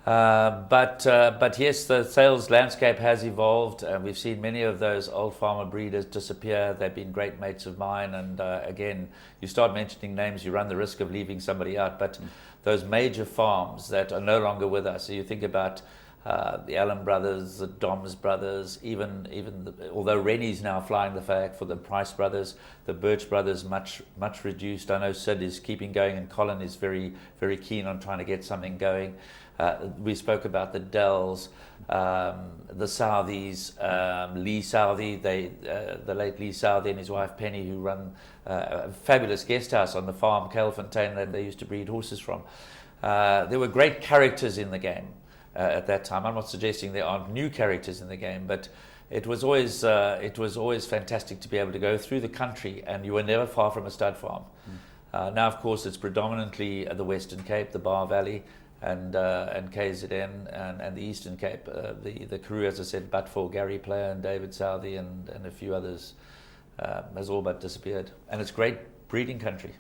But yes, the sales landscape has evolved. We've seen many of those old farmer breeders disappear. They've been great mates of mine, and again, you start mentioning names, you run the risk of leaving somebody out. But those major farms that are no longer with us, so you think about the Allen brothers, the Doms brothers, although Rennie's now flying the flag for the Price brothers, the Birch brothers much reduced. I know Sid is keeping going, and Colin is very, very keen on trying to get something going. We spoke about the Dells, the Southies, Lee Southey, the late Lee Southey and his wife Penny, who run a fabulous guest house on the farm, Calefontaine, that they used to breed horses from. There were great characters in the game at that time. I'm not suggesting there aren't new characters in the game, but it was always fantastic to be able to go through the country, and you were never far from a stud farm. Now, of course, it's predominantly the Western Cape, the Bar Valley, and KZN and the Eastern Cape. The Karoo, as I said, but for Gary Player and David Southey and a few others, has all but disappeared. And it's great breeding country.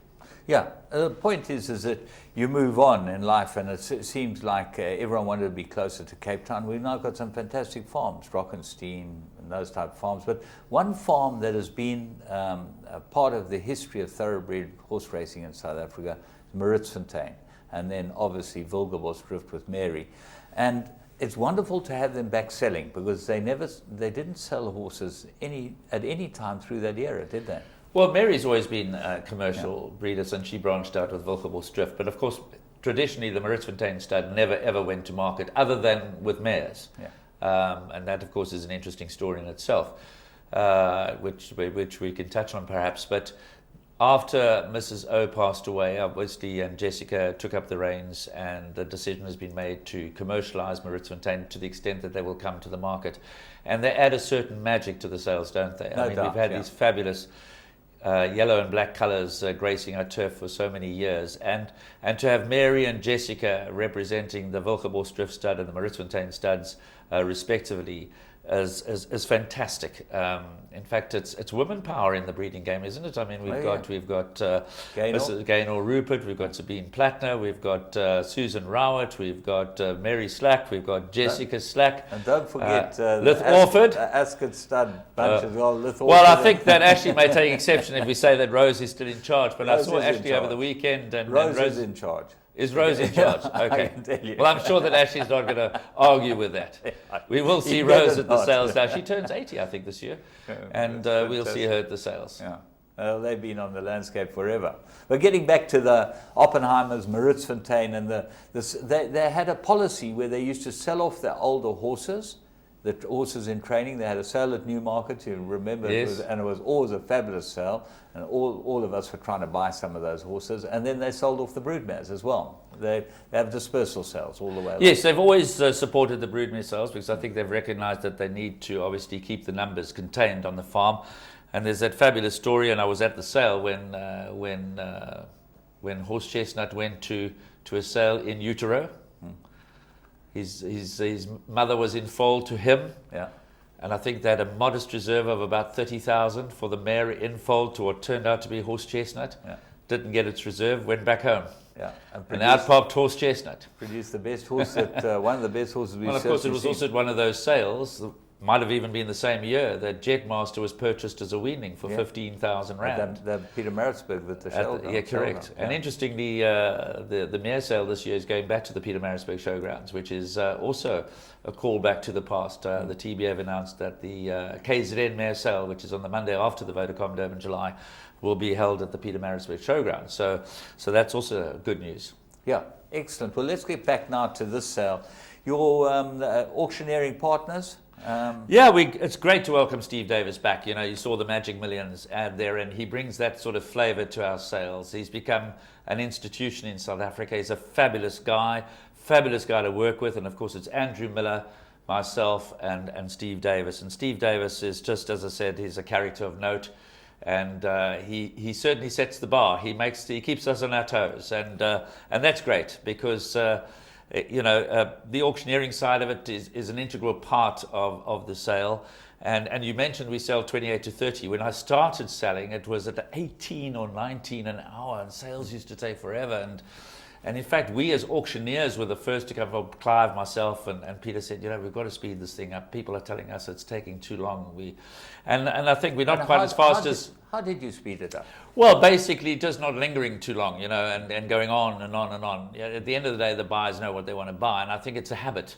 Yeah, the point is that you move on in life, and it seems like everyone wanted to be closer to Cape Town. We've now got some fantastic farms, Rockenstein and those type of farms. But one farm that has been a part of the history of thoroughbred horse racing in South Africa is Maritzfontein, and then obviously Wilgerbosdrift with Mary. And it's wonderful to have them back selling, because they didn't sell horses at any time through that era, did they? Well, Mary's always been a commercial breeder since she branched out with Wilgerbosdrift. But of course, traditionally, the Maritzfontein stud never ever went to market other than with mares. Yeah. And that, of course, is an interesting story in itself, which we can touch on perhaps. But after Mrs. O passed away, obviously, and Jessica took up the reins, and the decision has been made to commercialise Maritzfontein to the extent that they will come to the market. And they add a certain magic to the sales, don't they? No doubt, we've had these fabulous yellow and black colours gracing our turf for so many years, and to have Mary and Jessica representing the Wilgerbosdrift stud and the Maritzfontein studs respectively is fantastic. In fact, it's women power in the breeding game, isn't it? I mean, we've got Mrs. Gaynor Rupert, we've got Sabine Plattner, we've got Susan Rowett, we've got Mary Slack, we've got Jessica Slack, and don't forget Lith Orford, Ascot stud bunch as well. Well, I think that Ashley may take exception if we say that Rose is still in charge, but I saw Ashley over the weekend, and Rose is in charge. Is Rose in charge? Okay. Well, I'm sure that Ashley's not going to argue with that. We will see Rose at the sales now. She turns 80, I think, this year. And we'll see her at the sales. Yeah. They've been on the landscape forever. But getting back to the Oppenheimers, Maritzfontein, and they had a policy where they used to sell off their older horses, the horses in training. They had a sale at Newmarket, you remember, yes. It was always a fabulous sale, and all of us were trying to buy some of those horses, and then they sold off the broodmares as well. They have dispersal sales all the way along. Yes, they've always supported the broodmare sales, because I think they've recognised that they need to obviously keep the numbers contained on the farm. And there's that fabulous story, and I was at the sale when Horse Chestnut went to a sale in utero. His mother was in foal to him, and I think they had a modest reserve of about 30,000 for the mare in foal to what turned out to be Horse Chestnut. Didn't get its reserve, went back home. Yeah, an out-popped horse chestnut. Produced the best horse that one of the best horses we've Well, of course, it was also at one of those sales. Might have even been the same year that Jetmaster was purchased as a weaning for 15,000 rand. The Peter Maritzburg with the show. Yeah, correct. And interestingly, the mare sale this year is going back to the Peter Maritzburg Showgrounds, which is also a call back to the past. The TB have announced that the KZN mare sale, which is on the Monday after the Vodacom Dome in July, will be held at the Peter Maritzburg Showgrounds. So that's also good news. Yeah, excellent. Well, let's get back now to this sale. Your auctioneering partners. It's great to welcome Steve Davis back. You know, you saw the Magic Millions ad there, and he brings that sort of flavour to our sales. He's become an institution in South Africa. He's a fabulous guy to work with, and of course it's Andrew Miller, myself, and Steve Davis. And Steve Davis is just, as I said, he's a character of note, and he certainly sets the bar. He keeps us on our toes, and that's great because. The auctioneering side of it is an integral part of the sale. And you mentioned we sell 28 to 30. When I started selling, it was at 18 or 19 an hour, and sales used to take forever. And in fact, we as auctioneers were the first to come from Clive, myself, and Peter said, we've got to speed this thing up. People are telling us it's taking too long. And I think we're not quite as fast as... How did you speed it up? Well, basically, just not lingering too long, and going on and on and on. At the end of the day, the buyers know what they want to buy, and I think it's a habit.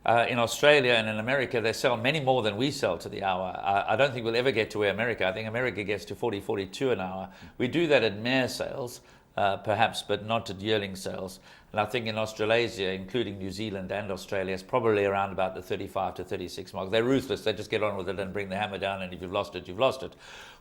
In Australia and in America, they sell many more than we sell to the hour. I don't think we'll ever get to where America. I think America gets to 40, 42 an hour. We do that at mare sales, perhaps, but not at yearling sales. And I think in Australasia, including New Zealand and Australia, it's probably around about the 35 to 36 mark. They're ruthless. They just get on with it and bring the hammer down, and if you've lost it, you've lost it.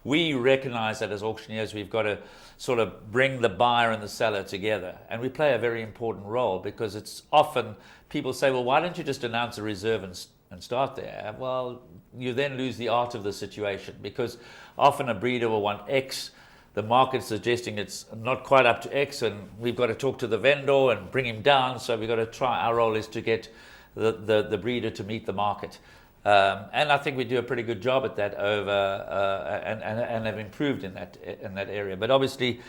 We recognize that as auctioneers, we've got to sort of bring the buyer and the seller together. And we play a very important role because it's often people say, well, why don't you just announce a reserve and start there? Well, you then lose the art of the situation because often a breeder will want X. The market's suggesting it's not quite up to X, and we've got to talk to the vendor and bring him down. So we've got to try. Our role is to get the breeder to meet the market. And I think we do a pretty good job at that and have improved in that area. But obviously,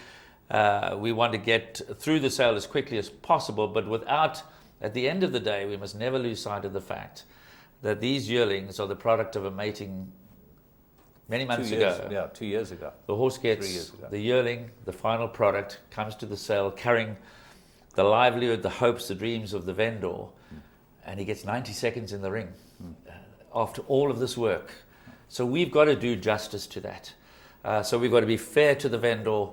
we want to get through the sale as quickly as possible. But at the end of the day, we must never lose sight of the fact that these yearlings are the product of a mating many months ago. Yeah, 2 years ago. The horse gets the yearling, the final product, comes to the sale carrying the livelihood, the hopes, the dreams of the vendor, and he gets 90 seconds in the ring. After all of this work. So we've got to do justice to that. So we've got to be fair to the vendor,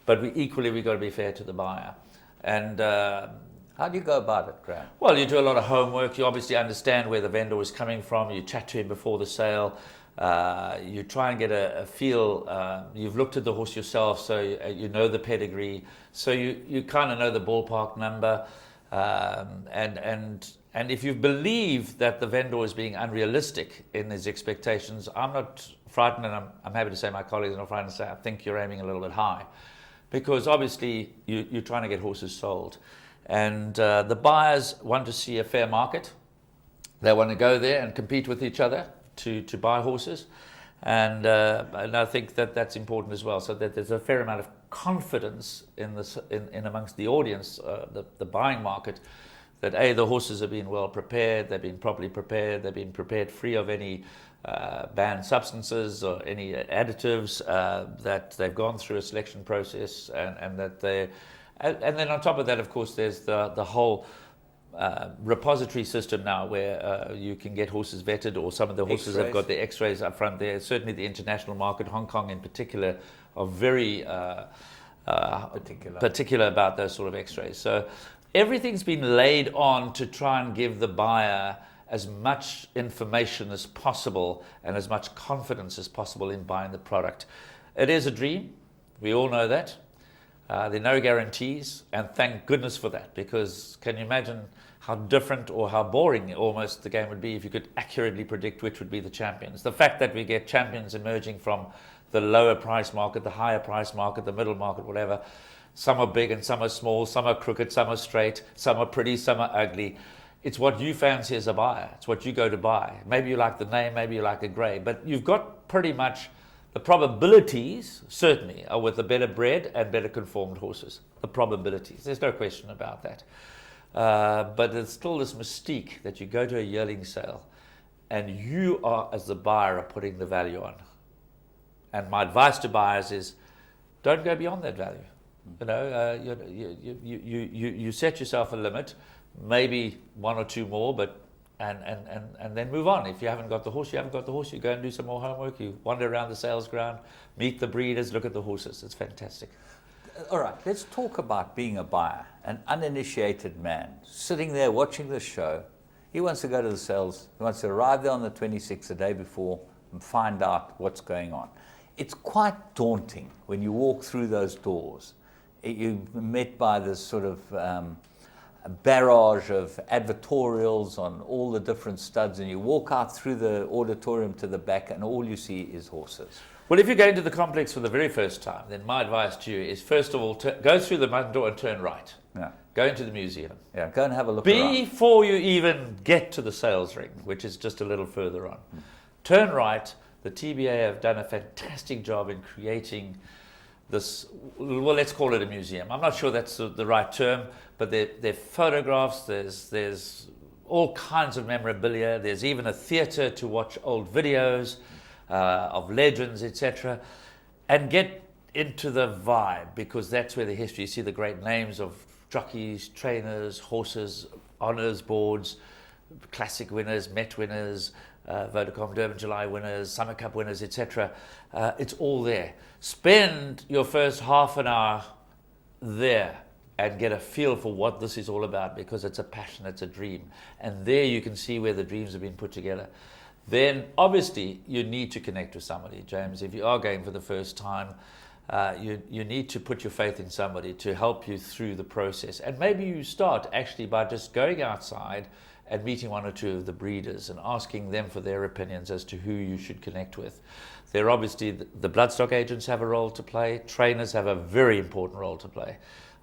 but we've got to be fair to the buyer. And how do you go about it, Graham? Well, you do a lot of homework. You obviously understand where the vendor is coming from. You chat to him before the sale. You try and get a feel. You've looked at the horse yourself, so you know the pedigree. So you kind of know the ballpark number. And if you believe that the vendor is being unrealistic in his expectations, I'm not frightened, and I'm happy to say my colleagues are not frightened to say I think you're aiming a little bit high. Because obviously you're trying to get horses sold. And the buyers want to see a fair market. They want to go there and compete with each other to buy horses. And I think that's important as well, so that there's a fair amount of confidence in amongst the audience, the buying market, that the horses have been well prepared, they've been properly prepared, they've been prepared free of any banned substances or any additives, that they've gone through a selection process, and that and then on top of that, of course, there's the whole repository system now where you can get horses vetted, or some of the horses have got the x-rays up front there. Certainly the international market, Hong Kong in particular, are very particular about those sort of x-rays. So everything's been laid on to try and give the buyer as much information as possible and as much confidence as possible in buying the product. It is a dream. We all know that. There are no guarantees, and thank goodness for that, because can you imagine how different or how boring almost the game would be if you could accurately predict which would be the champions. The fact that we get champions emerging from the lower price market, the higher price market, the middle market, whatever. Some are big and some are small, some are crooked, some are straight, some are pretty, some are ugly. It's what you fancy as a buyer. It's what you go to buy. Maybe you like the name, maybe you like a grey, but you've got pretty much The probabilities, certainly, are with the better bred and better conformed horses. The probabilities. There's no question about that. But there's still this mystique that you go to a yearling sale and you are, as the buyer, are putting the value on. And my advice to buyers is, don't go beyond that value. You know, you set yourself a limit, maybe one or two more, but and then move on. If you haven't got the horse, you haven't got the horse. You go and do some more homework. You wander around the sales ground, meet the breeders, look at the horses. It's fantastic. All right, let's talk about being a buyer, an uninitiated man, sitting there watching the show. He wants to go to the sales. He wants to arrive there on the 26th, the day before, and find out what's going on. It's quite daunting when you walk through those doors. You're met by this sort of a barrage of advertorials on all the different studs, and you walk out through the auditorium to the back and all you see is horses. Well, if you're going to the complex for the very first time, then my advice to you is, first of all, go through the front door and turn right. Yeah. Go into the museum. Yeah, go and have a look around. Before you even get to the sales ring, which is just a little further on. Turn right. The TBA have done a fantastic job in creating this, well, let's call it a museum. I'm not sure that's the right term, but there are photographs, there's all kinds of memorabilia, there's even a theatre to watch old videos of legends, etc. And get into the vibe, because that's where the history, you see the great names of jockeys, trainers, horses, honours boards, classic winners, Met winners, Vodacom Durban July winners, Summer Cup winners, etc. It's all there. Spend your first half an hour there and get a feel for what this is all about, because it's a passion, it's a dream. And there you can see where the dreams have been put together. Then obviously you need to connect with somebody, James. If you are going for the first time, you need to put your faith in somebody to help you through the process. And maybe you start actually by just going outside and meeting one or two of the breeders and asking them for their opinions as to who you should connect with. There obviously, the bloodstock agents have a role to play. Trainers have a very important role to play.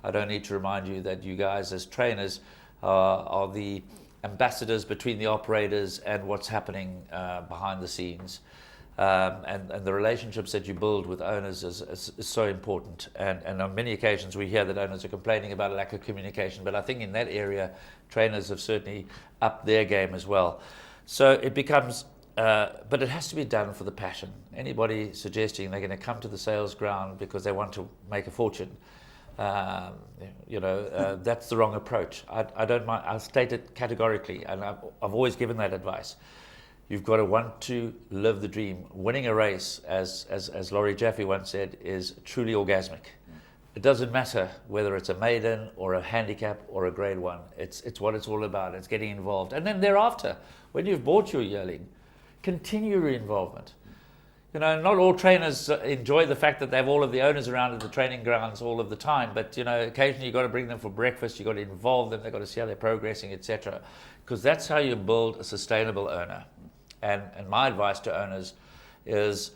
I don't need to remind you that you guys as trainers are the ambassadors between the operators and what's happening behind the scenes. And the relationships that you build with owners is so important. And on many occasions we hear that owners are complaining about a lack of communication, but I think in that area trainers have certainly upped their game as well. So it becomes, but it has to be done for the passion. Anybody suggesting they're going to come to the sales ground because they want to make a fortune, that's the wrong approach. I don't mind, I'll state it categorically, and I've always given that advice. You've got to want to live the dream. Winning a race, as Laurie Jaffe once said, is truly orgasmic. It doesn't matter whether it's a maiden or a handicap or a grade one. It's what it's all about. It's getting involved. And then thereafter, when you've bought your yearling, continue your involvement. You know, not all trainers enjoy the fact that they have all of the owners around at the training grounds all of the time, but you know, occasionally you've got to bring them for breakfast, you've got to involve them, they've got to see how they're progressing, etc. Because that's how you build a sustainable owner. And my advice to owners is,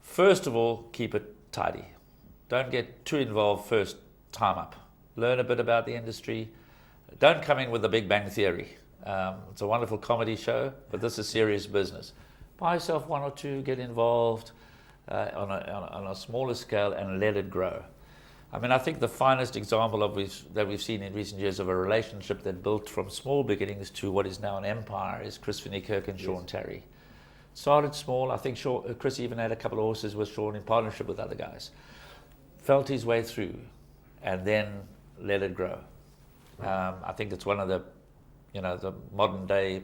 first of all, keep it tidy. Don't get too involved first time up. Learn a bit about the industry. Don't come in with the Big Bang Theory. It's a wonderful comedy show, but this is serious business. Buy yourself one or two, get involved on a smaller scale and let it grow. I mean, I think the finest example that we've seen in recent years of a relationship that built from small beginnings to what is now an empire is Chris van Niekerk and Sean Terry. Started small. I think Chris even had a couple of horses with Sean in partnership with other guys. Felt his way through and then let it grow. I think it's one of the modern day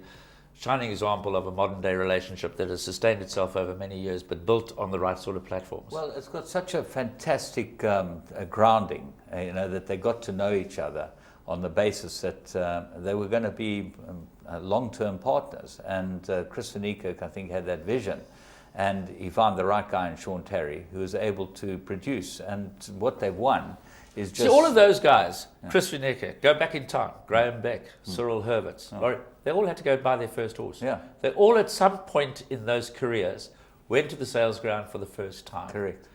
shining example of a modern day relationship that has sustained itself over many years but built on the right sort of platforms. Well, it's got such a fantastic grounding, that they got to know each other on the basis that they were going to be long-term partners. And Chris van Niekerk, I think, had that vision. And he found the right guy in Sean Terry who was able to produce. And what they've won is just... See, all of those guys, Chris van Niekerk, go back in time, Graham Beck, Cyril Herberts, they all had to go buy their first horse. Yeah. They all at some point in those careers went to the sales ground for the first time. Correct.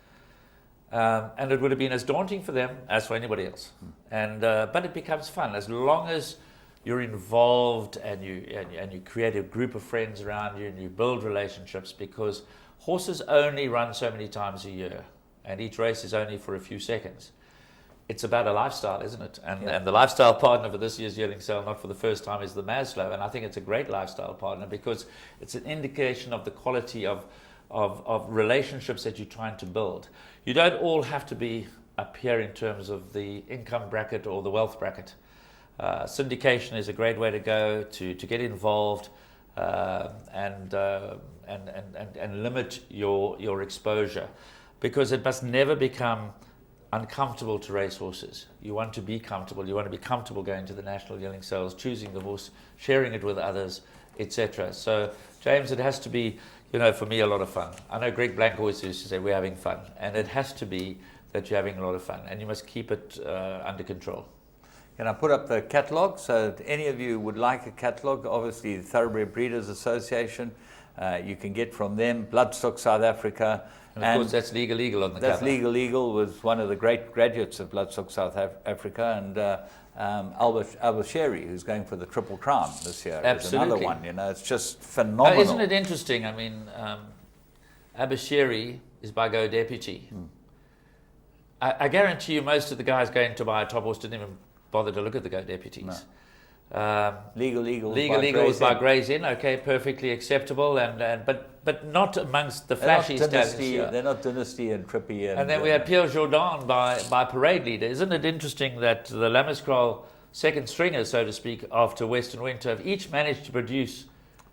And it would have been as daunting for them as for anybody else. And but it becomes fun as long as you're involved and you create a group of friends around you and you build relationships, because Horses only run so many times a year, and each race is only for a few seconds. It's about a lifestyle, isn't it? And the lifestyle partner for this year's yearling sale, not for the first time, is the Maslow. And I think it's a great lifestyle partner because it's an indication of the quality of relationships that you're trying to build. You don't all have to be up here in terms of the income bracket or the wealth bracket. Syndication is a great way to go to get involved and limit your exposure, because it must never become uncomfortable to race horses. You want to be comfortable. You want to be comfortable going to the national yearling sales, choosing the horse, sharing it with others, etc. So, James, it has to be, for me, a lot of fun. I know Greg Blank always used to say we're having fun, and it has to be that you're having a lot of fun, and you must keep it under control. Can I put up the catalogue? So if any of you would like a catalogue, obviously the Thoroughbred Breeders Association, you can get from them. Bloodstock South Africa. And of course, that's Legal Eagle on the cover. That's Legal Eagle, was one of the great graduates of Bloodstock South Africa, and Al-Bashiri, who's going for the Triple Crown this year. Absolutely. Is another one, it's just phenomenal. Isn't it interesting? I mean, Al-Bashiri is by Go Deputy. I guarantee you most of the guys going to buy a top horse didn't even bother to look at the Go Deputies. No. Legal Eagle was by Gray's Inn, okay, perfectly acceptable, but not amongst the flashy stallions. They're not Dynasty and Trippy. And then we had Pierre Jourdain by Parade Leader. Isn't it interesting that the Lammerskral second stringers, so to speak, after Western Winter, have each managed to produce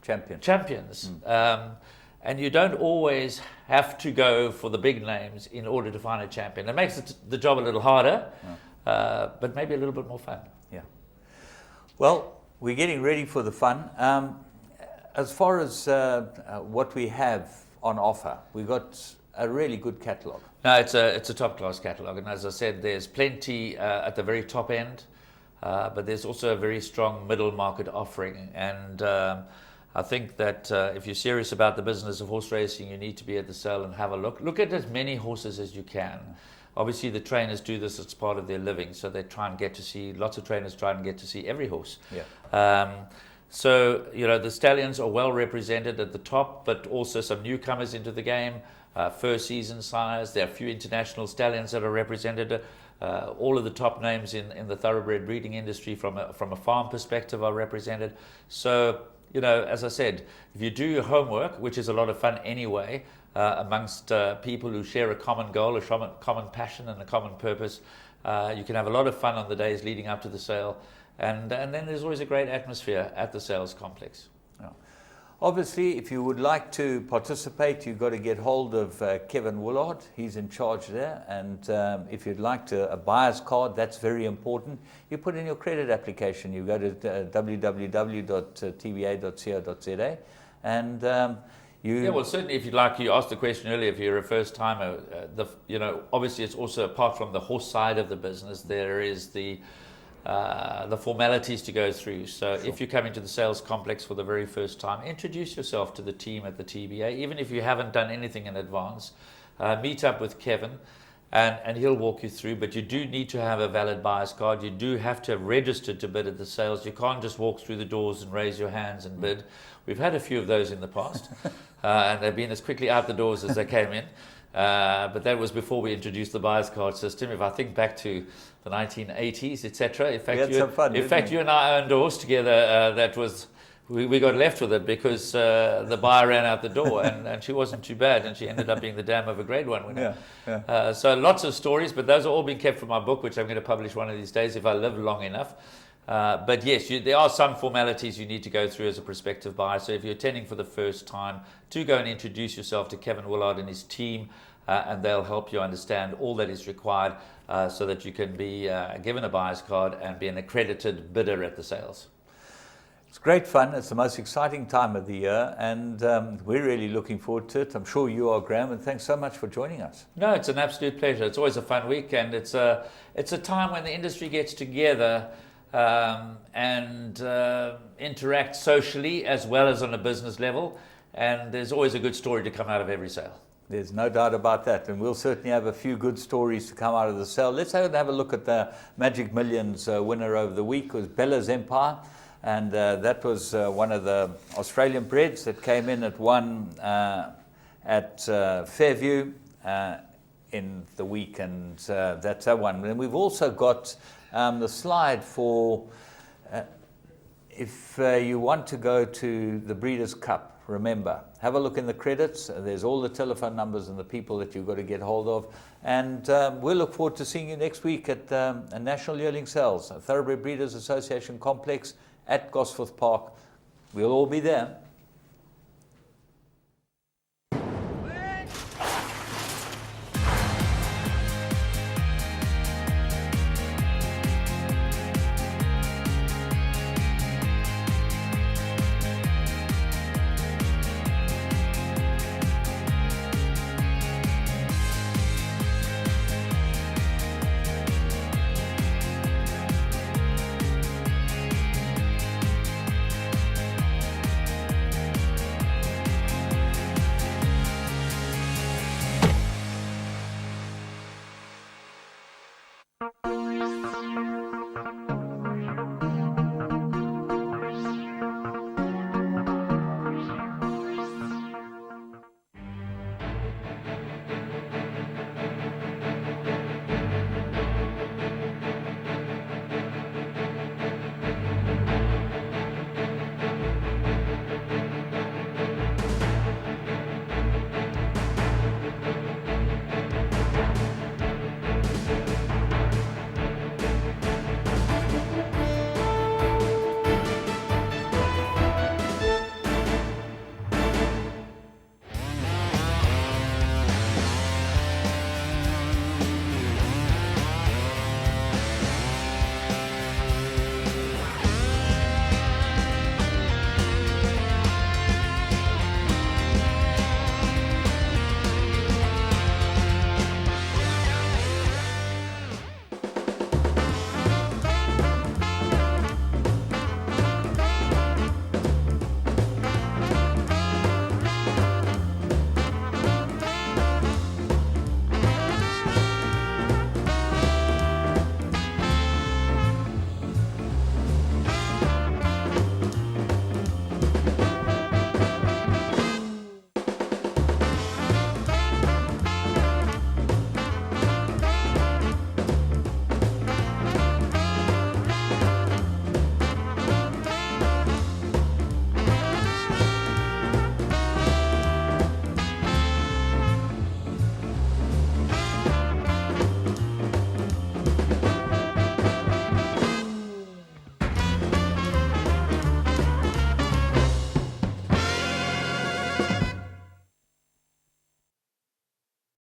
champions. And you don't always have to go for the big names in order to find a champion. It makes the job a little harder, but maybe a little bit more fun. Yeah. Well, we're getting ready for the fun. As far as what we have on offer, we've got a really good catalogue. No, it's a top-class catalogue, and as I said, there's plenty at the very top end, but there's also a very strong middle market offering. And I think that if you're serious about the business of horse racing, you need to be at the sale and have a look. Look at as many horses as you can. Obviously, the trainers do this as part of their living, so they try and get to see, lots of trainers try and get to see every horse. So, the stallions are well represented at the top, but also some newcomers into the game, first season sires. There are a few international stallions that are represented. All of the top names in the thoroughbred breeding industry from a farm perspective are represented. So, as I said, if you do your homework, which is a lot of fun anyway, amongst people who share a common goal, a common passion and a common purpose, you can have a lot of fun on the days leading up to the sale. And then there's always a great atmosphere at the sales complex. Yeah. Obviously, if you would like to participate, you've got to get hold of Kevin Willard. He's in charge there. And if you'd like a buyer's card, that's very important. You put in your credit application. You go to www.tba.co.za. And well, certainly if you'd like, you asked the question earlier, if you're a first timer, obviously it's also, apart from the horse side of the business, there is the formalities to go through. So if you're coming to the sales complex for the very first time, introduce yourself to the team at the TBA. Even if you haven't done anything in advance, meet up with Kevin and he'll walk you through. But you do need to have a valid buyer's card. You do have to have registered to bid at the sales. You can't just walk through the doors and raise your hands and bid. We've had a few of those in the past, and they've been as quickly out the doors as they came in. But that was before we introduced the buyer's card system. If I think back to the 1980s, etc. In fact, you and I owned a horse together. That was we got left with it because the buyer ran out the door, and she wasn't too bad, and she ended up being the dam of a Grade 1 winner. So lots of stories, but those are all being kept from my book, which I'm going to publish one of these days if I live long enough. But yes, there are some formalities you need to go through as a prospective buyer. So if you're attending for the first time, do go and introduce yourself to Kevin Willard and his team, and they'll help you understand all that is required so that you can be given a buyer's card and be an accredited bidder at the sales. It's great fun. It's the most exciting time of the year, and we're really looking forward to it. I'm sure you are, Graham, and thanks so much for joining us. No, it's an absolute pleasure. It's always a fun week, and it's a time when the industry gets together and interact socially as well as on a business level, and there's always a good story to come out of every sale. There's no doubt about that, and we'll certainly have a few good stories to come out of the sale. Let's have a look at the Magic Millions winner over the week. It was Bella's Empire, and that was one of the Australian breds that came in at 1 at Fairview in the week, and that's that one. And we've also got the slide for if you want to go to the Breeders' Cup. Remember, have a look in the credits. There's all the telephone numbers and the people that you've got to get hold of. And we'll look forward to seeing you next week at National Yearling Sales, Thoroughbred Breeders Association Complex at Gosforth Park. We'll all be there.